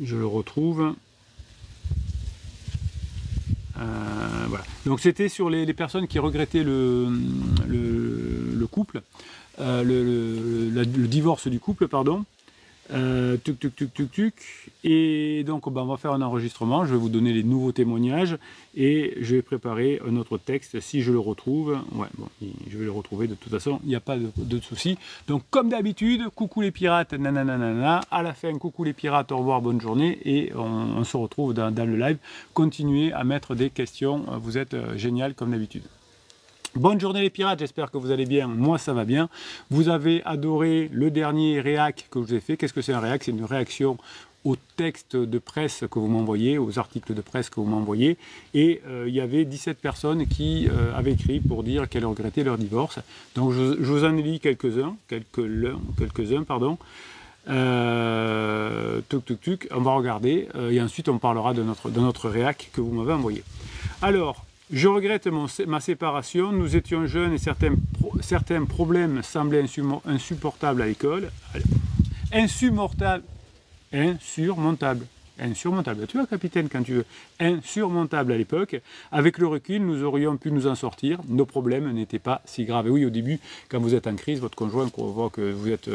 Speaker 1: je le retrouve. Voilà. Donc c'était sur les personnes qui regrettaient le couple. Le divorce du couple, pardon. Et donc on va faire un enregistrement, je vais vous donner les nouveaux témoignages et je vais préparer un autre texte si je le retrouve. Ouais, bon, je vais le retrouver de toute façon, il n'y a pas de souci. Donc comme d'habitude, coucou les pirates, nanana, à la fin, coucou les pirates, au revoir, bonne journée et on se retrouve dans le live. Continuez à mettre des questions, vous êtes génial comme d'habitude. Bonne journée les pirates, j'espère que vous allez bien, moi ça va bien. Vous avez adoré le dernier réac que je vous ai fait. Qu'est-ce que c'est un réac? C'est une réaction aux textes de presse que vous m'envoyez, aux articles de presse que vous m'envoyez. Et il y avait 17 personnes qui avaient écrit pour dire qu'elles regrettaient leur divorce. Donc je vous en ai dit quelques-uns, pardon. On va regarder et ensuite on parlera de notre réac que vous m'avez envoyé. Alors, je regrette ma séparation, nous étions jeunes et certains problèmes semblaient insupportables à l'école. Insurmontables. Insurmontable. Tu vois, capitaine, quand tu veux. Insurmontable à l'époque. Avec le recul, nous aurions pu nous en sortir. Nos problèmes n'étaient pas si graves. Et oui, au début, quand vous êtes en crise, votre conjoint voit que vous êtes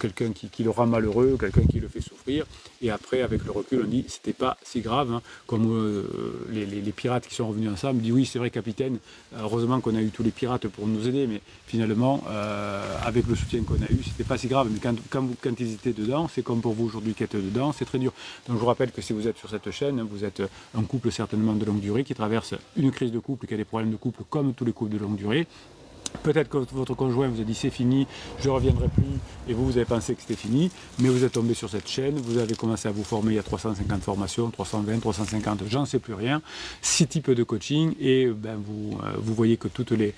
Speaker 1: quelqu'un qui le rend malheureux, quelqu'un qui le fait souffrir. Et après, avec le recul, on dit c'était pas si grave. Hein. Comme les pirates qui sont revenus ensemble disent oui, c'est vrai, capitaine. Heureusement qu'on a eu tous les pirates pour nous aider, mais finalement, avec le soutien qu'on a eu, c'était pas si grave. Mais quand ils étaient dedans, c'est comme pour vous aujourd'hui qui êtes dedans, c'est très dur. Donc je vous rappelle que si vous êtes sur cette chaîne, vous êtes un couple certainement de longue durée qui traverse une crise de couple, qui a des problèmes de couple comme tous les couples de longue durée. Peut-être que votre conjoint vous a dit c'est fini, je ne reviendrai plus, et vous avez pensé que c'était fini, mais vous êtes tombé sur cette chaîne, vous avez commencé à vous former, il y a 350 formations, 320, 350, j'en sais plus rien, 6 types de coaching, et vous voyez que toutes les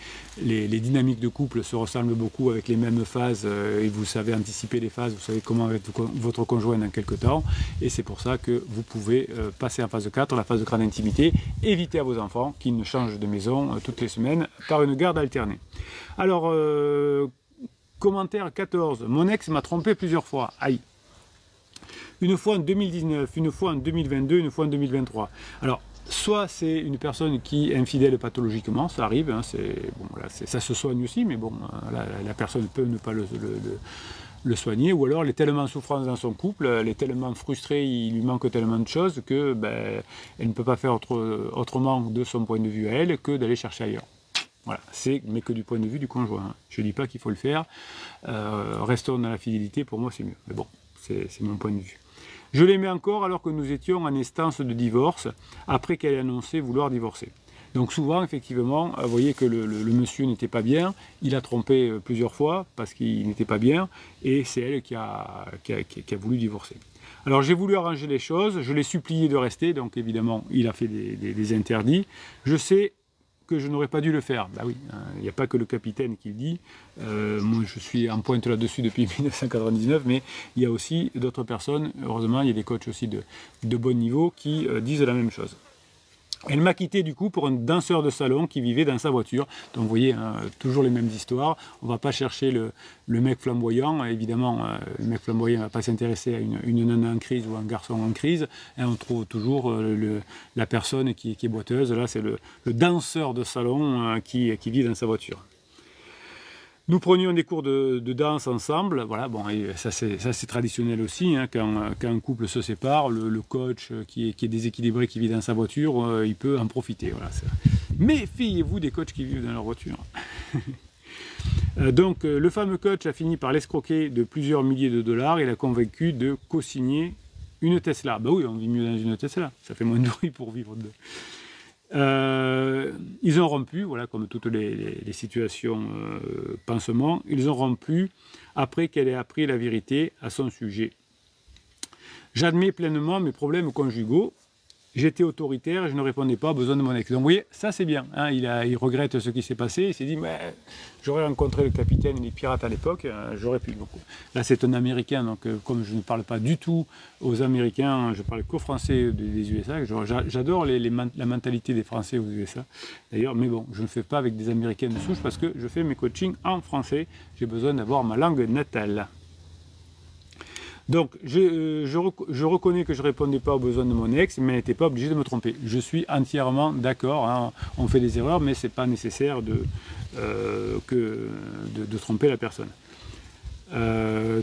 Speaker 1: dynamiques de couple se ressemblent beaucoup avec les mêmes phases, et vous savez anticiper les phases, vous savez comment avec votre conjoint dans quelques temps, et c'est pour ça que vous pouvez passer en phase 4, la phase de grande intimité, éviter à vos enfants qu'ils ne changent de maison toutes les semaines par une garde alternée. Alors, Commentaire 14. Mon ex m'a trompé plusieurs fois. Aïe. Une fois en 2019, une fois en 2022, une fois en 2023. Alors, soit c'est une personne qui est infidèle pathologiquement, ça arrive, hein, bon, voilà, ça se soigne aussi, mais bon, la personne peut ne pas le soigner, ou alors elle est tellement en souffrance dans son couple, elle est tellement frustrée, il lui manque tellement de choses que elle ne peut pas faire autrement de son point de vue à elle que d'aller chercher ailleurs. Voilà, mais que du point de vue du conjoint. Hein. Je ne dis pas qu'il faut le faire, restons dans la fidélité, pour moi c'est mieux, mais bon, c'est mon point de vue. Je l'aimais encore alors que nous étions en instance de divorce, après qu'elle ait annoncé vouloir divorcer. Donc souvent, effectivement, vous voyez que le monsieur n'était pas bien, il a trompé plusieurs fois parce qu'il n'était pas bien, et c'est elle qui a voulu divorcer. Alors j'ai voulu arranger les choses, je l'ai supplié de rester, donc évidemment, il a fait des interdits. Je sais que je n'aurais pas dû le faire. Ben oui, il n'y a pas que le capitaine qui le dit. Moi, je suis en pointe là-dessus depuis 1999, mais il y a aussi d'autres personnes, heureusement, il y a des coachs aussi de bon niveau qui disent la même chose. Elle m'a quitté du coup pour un danseur de salon qui vivait dans sa voiture. Donc vous voyez, hein, toujours les mêmes histoires. On ne va pas chercher le mec flamboyant. Évidemment, le mec flamboyant ne va pas s'intéresser à une nana en crise ou un garçon en crise. Et on trouve toujours la personne qui est boiteuse. Là, c'est le danseur de salon qui vit dans sa voiture. Nous prenions des cours de danse ensemble, voilà, bon, et ça c'est traditionnel aussi, hein, quand un couple se sépare, le coach qui est déséquilibré, qui vit dans sa voiture, il peut en profiter. Voilà, méfiez-vous des coachs qui vivent dans leur voiture. Donc le fameux coach a fini par l'escroquer de plusieurs milliers de dollars et l'a convaincu de co-signer une Tesla. Bah oui, on vit mieux dans une Tesla, ça fait moins de bruit pour vivre de... ils ont rompu, voilà, comme toutes les situations pansement, ils ont rompu après qu'elle ait appris la vérité à son sujet. J'admets pleinement mes problèmes conjugaux, j'étais autoritaire et je ne répondais pas aux besoins de mon ex. Donc vous voyez, ça c'est bien, hein, il regrette ce qui s'est passé, il s'est dit, j'aurais rencontré le capitaine et les pirates à l'époque, j'aurais pu beaucoup. Là c'est un Américain, donc comme je ne parle pas du tout aux Américains, je parle qu'aux Français des USA, j'adore la mentalité des Français aux USA, d'ailleurs, mais bon, je ne fais pas avec des Américains de souche parce que je fais mes coachings en français, j'ai besoin d'avoir ma langue natale. Donc, je reconnais que je ne répondais pas aux besoins de mon ex, mais elle n'était pas obligée de me tromper. Je suis entièrement d'accord, hein, on fait des erreurs, mais ce n'est pas nécessaire de tromper la personne. Voilà.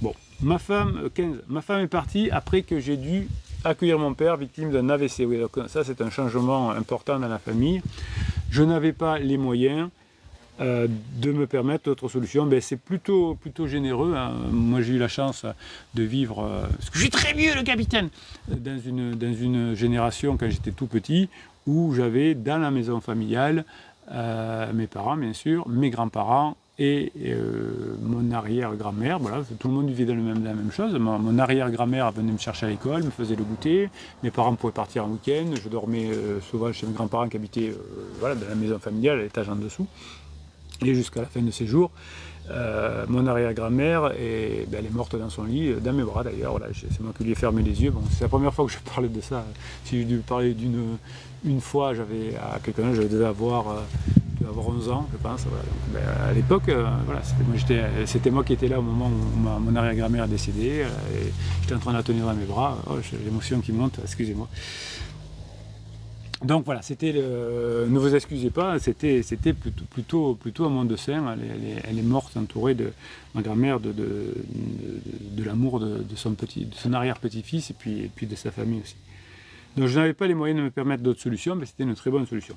Speaker 1: Bon. Ma femme est partie après que j'ai dû accueillir mon père victime d'un AVC. Oui, donc ça, c'est un changement important dans la famille. Je n'avais pas les moyens de me permettre d'autres solutions. C'est plutôt généreux, hein. Moi j'ai eu la chance de vivre, parce que je suis très vieux le capitaine, dans une génération quand j'étais tout petit, où j'avais dans la maison familiale mes parents bien sûr, mes grands-parents et mon arrière-grand-mère, voilà, tout le monde vivait dans la même chose. Mon arrière-grand-mère venait me chercher à l'école, me faisait le goûter, mes parents pouvaient partir en week-end, je dormais souvent chez mes grands-parents qui habitaient voilà, dans la maison familiale à l'étage en dessous. Et jusqu'à la fin de ses jours, mon arrière-grand-mère, elle est morte dans son lit, dans mes bras d'ailleurs. Voilà, c'est moi qui lui ai fermé les yeux. Bon, c'est la première fois que je parlais de ça. Si j'ai dû parler d'une fois, à quelqu'un, je devais avoir 11 ans, je pense. Voilà. Donc, à l'époque, voilà, c'était moi qui étais là au moment où mon arrière-grand-mère est décédée. Et j'étais en train de la tenir dans mes bras. Oh, j'ai l'émotion qui monte, excusez-moi. Donc voilà, ne vous excusez pas, c'était plutôt un monde sain. Elle est morte entourée de ma grand-mère, de l'amour de son arrière-petit-fils et puis de sa famille aussi. Donc je n'avais pas les moyens de me permettre d'autres solutions, mais c'était une très bonne solution.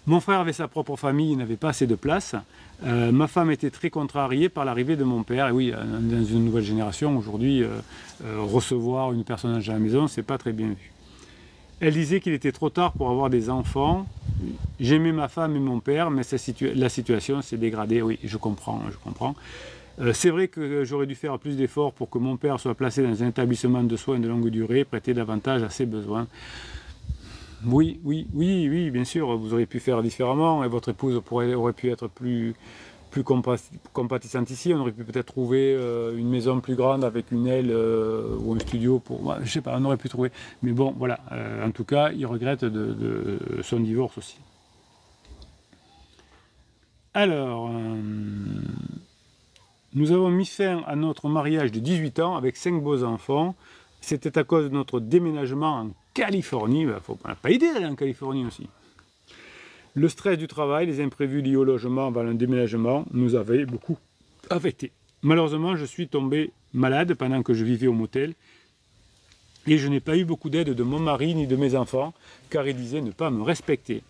Speaker 1: Mon frère avait sa propre famille, il n'avait pas assez de place. Ma femme était très contrariée par l'arrivée de mon père. Et oui, dans une nouvelle génération, aujourd'hui, recevoir une personne âgée à la maison, c'est pas très bien vu. Elle disait qu'il était trop tard pour avoir des enfants. J'aimais ma femme et mon père, mais la situation s'est dégradée. Oui, je comprends. C'est vrai que j'aurais dû faire plus d'efforts pour que mon père soit placé dans un établissement de soins de longue durée, prêter davantage à ses besoins. Oui, bien sûr, vous auriez pu faire différemment et votre épouse aurait pu être plus compatissante ici. On aurait pu peut-être trouver une maison plus grande avec une aile ou un studio pour... Je sais pas, on aurait pu trouver. Mais bon, voilà, en tout cas, il regrette son divorce aussi. Alors, nous avons mis fin à notre mariage de 18 ans avec 5 beaux enfants. C'était à cause de notre déménagement en Californie. Ben, on n'a pas idée d'aller en Californie aussi. Le stress du travail, les imprévus liés au logement avant le déménagement nous avaient beaucoup affectés. Malheureusement, je suis tombé malade pendant que je vivais au motel et je n'ai pas eu beaucoup d'aide de mon mari ni de mes enfants car ils disaient ne pas me respecter.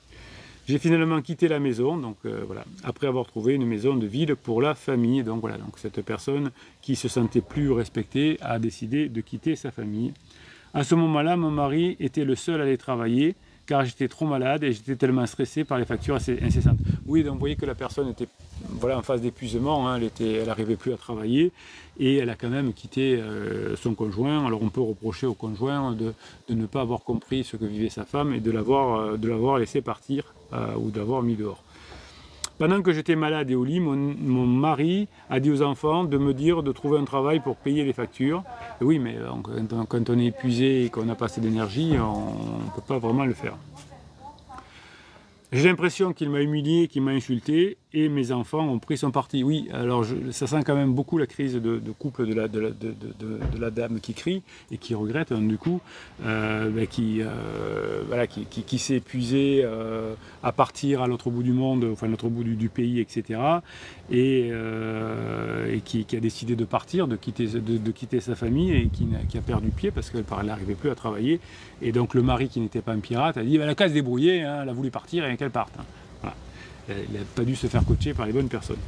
Speaker 1: J'ai finalement quitté la maison, donc voilà, après avoir trouvé une maison de ville pour la famille. Donc voilà, donc cette personne qui se sentait plus respectée a décidé de quitter sa famille. À ce moment-là, mon mari était le seul à aller travailler car j'étais trop malade et j'étais tellement stressé par les factures incessantes. Oui, donc vous voyez que la personne était voilà, en phase d'épuisement, hein, elle n'arrivait plus à travailler et elle a quand même quitté son conjoint. Alors on peut reprocher au conjoint de ne pas avoir compris ce que vivait sa femme et de l'avoir laissé partir ou de l'avoir mis dehors. Pendant que j'étais malade et au lit, mon mari a dit aux enfants de me dire de trouver un travail pour payer les factures. Et oui, mais quand on est épuisé et qu'on n'a pas assez d'énergie, on ne peut pas vraiment le faire. J'ai l'impression qu'il m'a humilié, qu'il m'a insulté, et mes enfants ont pris son parti. Oui, alors ça sent quand même beaucoup la crise de couple de la dame qui crie et qui regrette, hein, du coup, qui s'est épuisée à partir à l'autre bout du monde, enfin l'autre bout du pays, etc. Et qui a décidé de partir, de quitter sa famille et qui a perdu pied parce qu'elle n'arrivait plus à travailler. Et donc le mari qui n'était pas un pirate a dit elle a qu'à se débrouiller, hein, elle a voulu partir et qu'elle parte. Hein. Voilà. Il n'a pas dû se faire coacher par les bonnes personnes.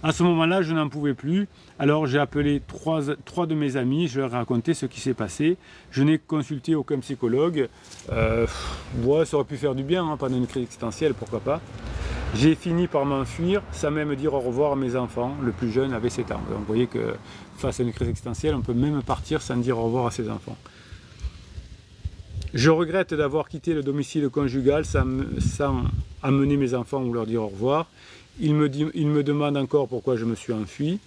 Speaker 1: À ce moment-là, je n'en pouvais plus. Alors j'ai appelé trois de mes amis, je leur ai raconté ce qui s'est passé. Je n'ai consulté aucun psychologue. Ouais, ça aurait pu faire du bien, hein, pendant une crise existentielle, pourquoi pas. J'ai fini par m'enfuir, sans même dire au revoir à mes enfants. Le plus jeune avait 7 ans. Donc vous voyez que face à une crise existentielle, on peut même partir sans dire au revoir à ses enfants. Je regrette d'avoir quitté le domicile conjugal sans amener mes enfants ou leur dire au revoir. Il me demande encore pourquoi je me suis enfui.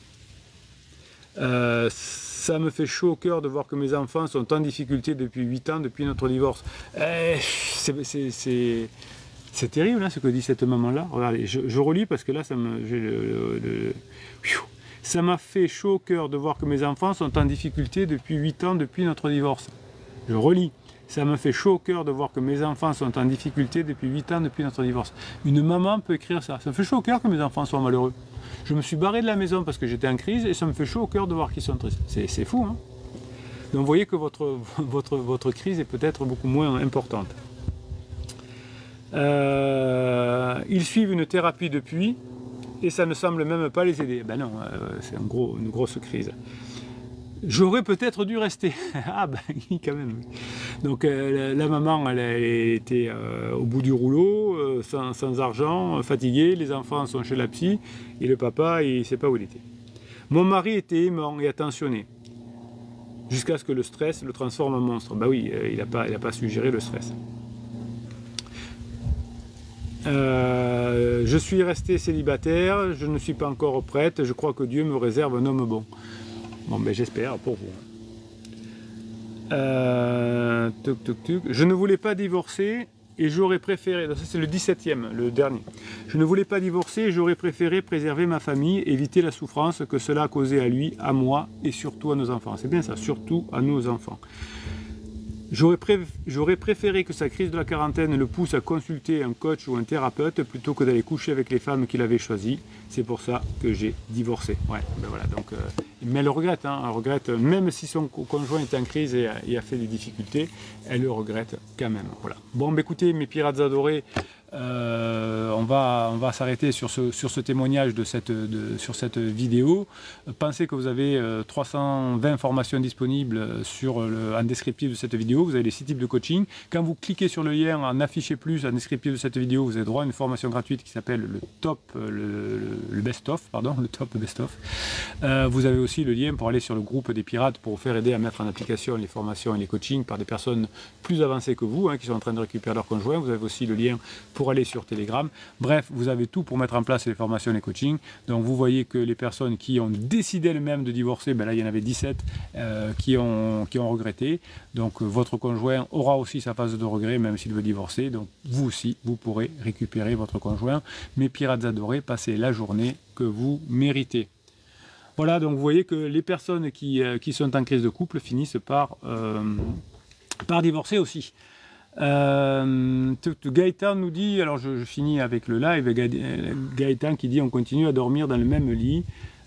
Speaker 1: Ça me fait chaud au cœur de voir que mes enfants sont en difficulté depuis 8 ans, depuis notre divorce. C'est terrible, hein, ce que dit cette maman-là. Regardez, je relis parce que là, ça m'a fait chaud au cœur de voir que mes enfants sont en difficulté depuis 8 ans, depuis notre divorce. Je relis. Ça me fait chaud au cœur de voir que mes enfants sont en difficulté depuis 8 ans, depuis notre divorce. Une maman peut écrire ça. Ça me fait chaud au cœur que mes enfants soient malheureux. Je me suis barré de la maison parce que j'étais en crise et ça me fait chaud au cœur de voir qu'ils sont tristes. C'est fou, hein? Donc vous voyez que votre crise est peut-être beaucoup moins importante. Ils suivent une thérapie depuis et ça ne semble même pas les aider. Ben non, c'est une grosse crise. J'aurais peut-être dû rester. Ah ben oui, quand même. Donc la maman, elle était au bout du rouleau, sans argent, fatiguée. Les enfants sont chez la psy et le papa, il ne sait pas où il était. Mon mari était aimant et attentionné jusqu'à ce que le stress le transforme en monstre. Ben oui, il n'a pas su gérer le stress. Je suis restée célibataire, je ne suis pas encore prête, je crois que Dieu me réserve un homme bon. Bon, ben j'espère pour vous. Je ne voulais pas divorcer et j'aurais préféré, ça c'est le 17e, le dernier. Je ne voulais pas divorcer et j'aurais préféré préserver ma famille, éviter la souffrance que cela a causé à lui, à moi et surtout à nos enfants. C'est bien ça, surtout à nos enfants. J'aurais préféré que sa crise de la quarantaine le pousse à consulter un coach ou un thérapeute plutôt que d'aller coucher avec les femmes qu'il avait choisies. C'est pour ça que j'ai divorcé. Ouais, ben voilà, donc, mais elle le regrette, hein, elle regrette, même si son conjoint est en crise et a fait des difficultés, elle le regrette quand même. Voilà. Bon, ben écoutez, mes pirates adorés, on va s'arrêter sur ce témoignage sur cette vidéo. Pensez que vous avez 320 formations disponibles en descriptif de cette vidéo. Vous avez les 6 types de coaching. Quand vous cliquez sur le lien en afficher plus en descriptif de cette vidéo, vous avez droit à une formation gratuite qui s'appelle le top best-of. Vous avez aussi le lien pour aller sur le groupe des pirates pour vous faire aider à mettre en application les formations et les coachings par des personnes plus avancées que vous, hein, qui sont en train de récupérer leur conjoint. Vous avez aussi le lien pour aller sur Telegram. Bref, vous avez tout pour mettre en place les formations, les coachings. Donc vous voyez que les personnes qui ont décidé elles-mêmes de divorcer, ben là il y en avait 17 qui ont regretté. Donc votre conjoint aura aussi sa phase de regret, même s'il veut divorcer. Donc vous aussi, vous pourrez récupérer votre conjoint. Mes pirates adorés, passez la journée que vous méritez. Voilà, donc vous voyez que les personnes qui sont en crise de couple finissent par divorcer aussi. Gaëtan nous dit, alors je finis avec le live, Gaëtan qui dit on continue à dormir dans le même lit,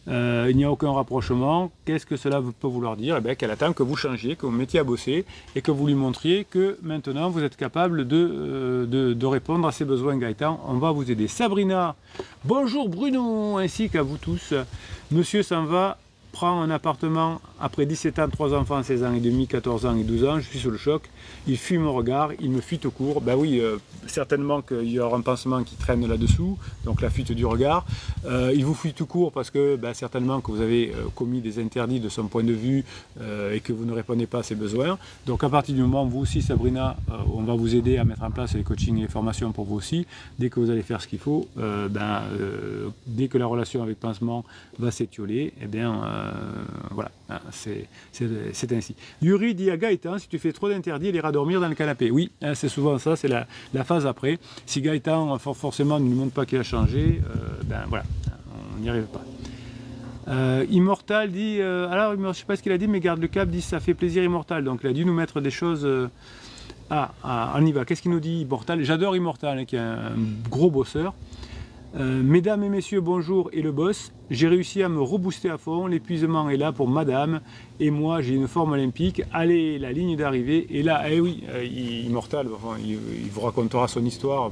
Speaker 1: il n'y a aucun rapprochement. Qu'est-ce que cela peut vouloir dire? Eh bien, qu'elle attend que vous changiez, que vous mettiez à bosser et que vous lui montriez que maintenant vous êtes capable de répondre à ses besoins. Gaëtan, on va vous aider. Sabrina, bonjour Bruno, ainsi qu'à vous tous. Monsieur s'en va, prend un appartement après 17 ans, 3 enfants, 16 ans et demi, 14 ans et 12 ans, je suis sous le choc, il fuit mon regard, il me fuit au cours, ben oui, certainement qu'il y aura un pansement qui traîne là-dessous, donc la fuite du regard, il vous fuit tout court parce que certainement que vous avez commis des interdits de son point de vue et que vous ne répondez pas à ses besoins, donc à partir du moment où vous aussi Sabrina, on va vous aider à mettre en place les coachings et les formations pour vous aussi, dès que vous allez faire ce qu'il faut, dès que la relation avec pansement va s'étioler, eh bien voilà, c'est ainsi. Yuri dit à Gaëtan, si tu fais trop d'interdits, il ira dormir dans le canapé. Oui, c'est souvent ça, c'est la phase après. Si Gaëtan forcément ne lui montre pas qu'il a changé, voilà, on n'y arrive pas. Immortal dit, alors je ne sais pas ce qu'il a dit, mais garde le cap dit ça fait plaisir Immortal. Donc il a dû nous mettre des choses. On y va. Qu'est-ce qu'il nous dit Immortal? J'adore Immortal, qui est un gros bosseur. Mesdames et messieurs, bonjour et le boss, j'ai réussi à me rebooster à fond, l'épuisement est là pour madame et moi j'ai une forme olympique, allez la ligne d'arrivée et là, eh oui, Immortal, il vous racontera son histoire,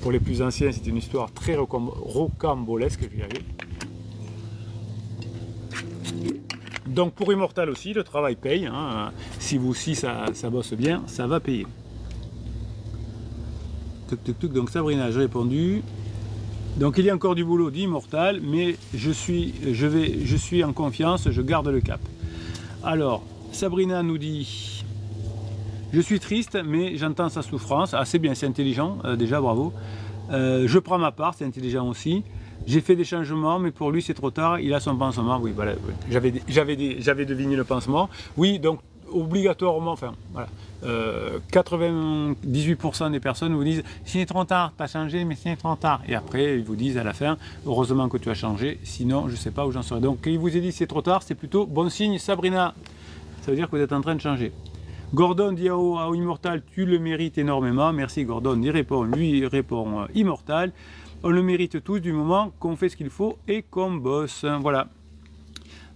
Speaker 1: pour les plus anciens c'est une histoire très rocambolesque, je vais y arriver. Donc pour Immortal aussi, le travail paye, hein. Si vous aussi ça bosse bien, ça va payer. Donc Sabrina, j'ai répondu. Donc il y a encore du boulot, dit Immortal, mais je suis en confiance, je garde le cap. Alors, Sabrina nous dit, je suis triste, mais j'entends sa souffrance. Ah c'est bien, c'est intelligent, déjà bravo. Je prends ma part, c'est intelligent aussi. J'ai fait des changements, mais pour lui c'est trop tard, il a son pansement. Oui, voilà, j'avais deviné le pansement. Oui, donc obligatoirement, enfin voilà, 98% des personnes vous disent c'est trop tard, tu as changé, mais c'est trop tard. Et après, ils vous disent à la fin, heureusement que tu as changé, sinon je ne sais pas où j'en serai. Donc, quand il vous a dit c'est trop tard, c'est plutôt bon signe, Sabrina. Ça veut dire que vous êtes en train de changer. Gordon dit à Immortal, tu le mérites énormément. Merci Gordon, lui répond Immortal. On le mérite tous du moment qu'on fait ce qu'il faut et qu'on bosse. Voilà.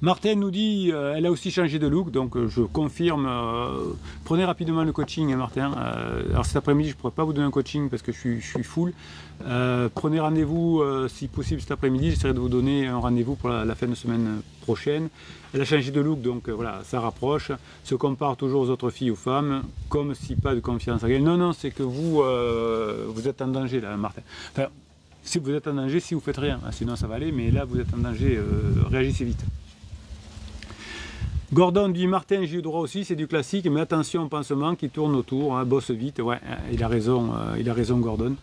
Speaker 1: Martin nous dit, elle a aussi changé de look, donc je confirme, prenez rapidement le coaching, hein, Martin. Alors cet après-midi, je ne pourrais pas vous donner un coaching parce que je suis full. Prenez rendez-vous, si possible, cet après-midi, j'essaierai de vous donner un rendez-vous pour la fin de semaine prochaine. Elle a changé de look, donc voilà, ça rapproche, se compare toujours aux autres filles, aux femmes, comme si pas de confiance en elle. Non, non, c'est que vous êtes en danger, là, Martin. Enfin, si vous êtes en danger, si vous faites rien, hein, sinon ça va aller, mais là, vous êtes en danger, réagissez vite. Gordon dit Martin, j'ai eu droit aussi, c'est du classique, mais attention au pansement qui tourne autour, hein, bosse vite, ouais, il a raison Gordon.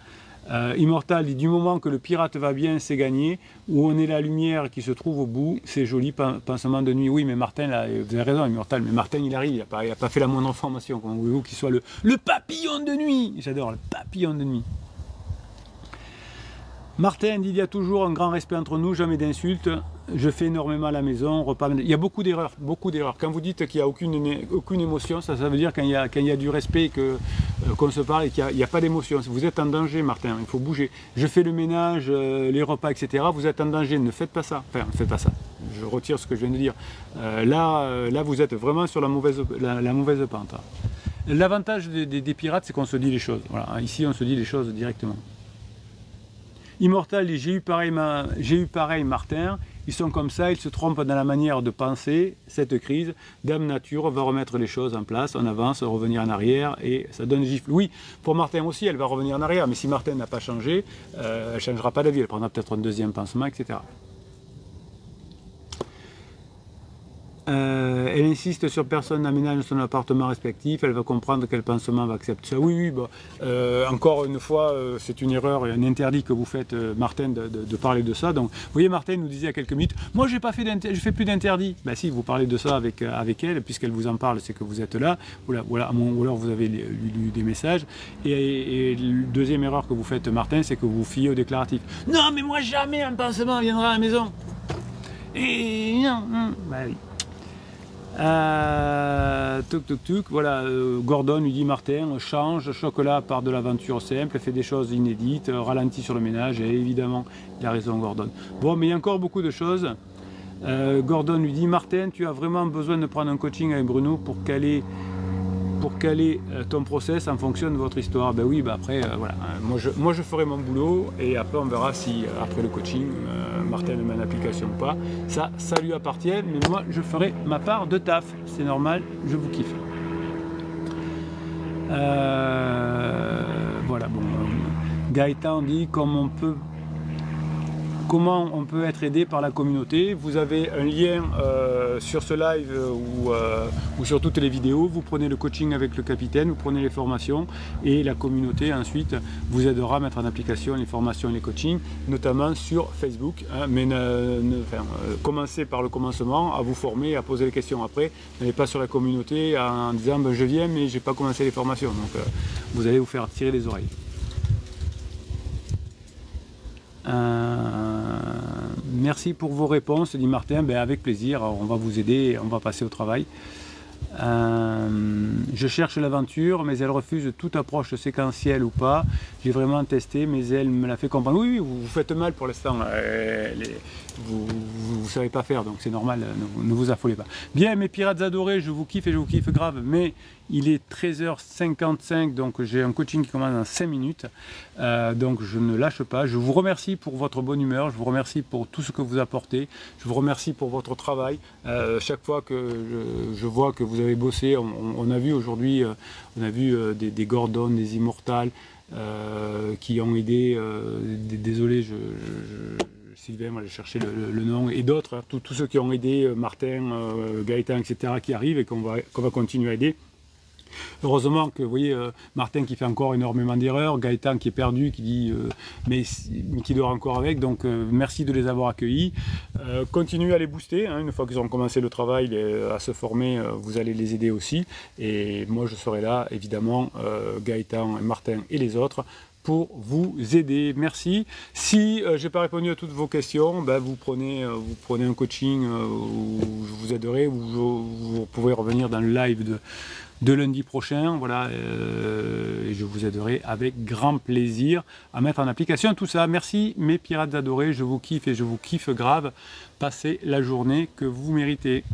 Speaker 1: Immortal dit du moment que le pirate va bien, c'est gagné, où on est la lumière qui se trouve au bout, c'est joli, pansement de nuit. Oui, mais Martin, là, vous avez raison, Immortal, mais Martin il arrive, il n'a pas fait la moindre formation, comment voulez-vous qu'il soit le papillon de nuit? J'adore le papillon de nuit. Martin dit il y a toujours un grand respect entre nous, jamais d'insultes. Je fais énormément à la maison, repas. Il y a beaucoup d'erreurs, beaucoup d'erreurs. Quand vous dites qu'il n'y a aucune émotion, ça veut dire qu'il y a du respect, qu'on se parle et qu'il n'y a pas d'émotion. Vous êtes en danger, Martin, il faut bouger. Je fais le ménage, les repas, etc. Vous êtes en danger, ne faites pas ça. Enfin, ne faites pas ça. Je retire ce que je viens de dire. Là, vous êtes vraiment sur la mauvaise pente. L'avantage des pirates, c'est qu'on se dit les choses. Voilà. Ici, on se dit les choses directement. Immortal dit j'ai eu pareil Martin, ils sont comme ça, ils se trompent dans la manière de penser, cette crise, Dame Nature va remettre les choses en place, on avance, revenir en arrière et ça donne gifle. Oui, pour Martin aussi, elle va revenir en arrière, mais si Martin n'a pas changé, elle ne changera pas d'avis, elle prendra peut-être un deuxième pansement, etc. Elle insiste sur personne n'aménage son appartement respectif, elle va comprendre quel pansement va accepter ça. Oui, oui, bah, encore une fois, c'est une erreur et un interdit que vous faites, Martin, de parler de ça. Donc, vous voyez, Martin nous disait il y a quelques minutes, moi je fais plus d'interdit. Ben si, vous parlez de ça avec elle, puisqu'elle vous en parle, c'est que vous êtes là, ou alors vous avez lu des messages. Et la deuxième erreur que vous faites, Martin, c'est que vous vous fiez au déclaratif. Non, mais moi jamais un pansement viendra à la maison. Et non, bah oui. Voilà, Gordon lui dit Martin, change, chocolat part de l'aventure simple, fait des choses inédites, ralentit sur le ménage, et évidemment, il a raison Gordon. Bon, mais il y a encore beaucoup de choses. Gordon lui dit Martin, tu as vraiment besoin de prendre un coaching avec Bruno pour caler ton process en fonction de votre histoire. Ben oui, ben après, voilà, moi je ferai mon boulot et après on verra si après le coaching, Martin met en application ou pas. Ça lui appartient, mais moi je ferai ma part de taf. C'est normal, je vous kiffe. Voilà, bon. Gaëtan dit comment on peut être aidé par la communauté. Vous avez un lien sur ce live ou sur toutes les vidéos. Vous prenez le coaching avec le capitaine, vous prenez les formations et la communauté ensuite vous aidera à mettre en application les formations et les coachings, notamment sur Facebook. Hein, mais commencez par le commencement, à vous former, à poser les questions après. N'allez pas sur la communauté en disant ben, je viens mais j'ai pas commencé les formations. Donc vous allez vous faire tirer les oreilles. Merci pour vos réponses, dit Martin. Ben, avec plaisir, on va vous aider, on va passer au travail. Je cherche l'aventure, mais elle refuse toute approche séquentielle ou pas. J'ai vraiment testé, mais elle me l'a fait comprendre. Oui, vous faites mal pour l'instant. Vous ne savez pas faire, donc c'est normal, ne vous affolez pas. Bien, mes pirates adorés, je vous kiffe et je vous kiffe grave, mais il est 13h55, donc j'ai un coaching qui commence dans 5 minutes. Donc je ne lâche pas. Je vous remercie pour votre bonne humeur, je vous remercie pour tout ce que vous apportez, je vous remercie pour votre travail. Chaque fois que je vois que vous avez bossé, on a vu aujourd'hui, on a vu des Gordon, des Immortals qui ont aidé, désolé, Sylvain va aller chercher le nom, et d'autres, hein, tous ceux qui ont aidé, Martin, Gaëtan, etc., qui arrivent et qu'on va continuer à aider. Heureusement que vous voyez Martin qui fait encore énormément d'erreurs, Gaëtan qui est perdu, qui dit mais qui dort encore avec, donc merci de les avoir accueillis. Continuez à les booster, hein, une fois qu'ils ont commencé le travail à se former, vous allez les aider aussi, et moi je serai là évidemment, Gaëtan, Martin et les autres, pour vous aider. Merci. Si je n'ai pas répondu à toutes vos questions, ben, vous prenez un coaching où je vous aiderai, où vous pouvez revenir dans le live de lundi prochain, voilà, et je vous aiderai avec grand plaisir à mettre en application tout ça. Merci mes pirates adorés, je vous kiffe et je vous kiffe grave. Passez la journée que vous méritez.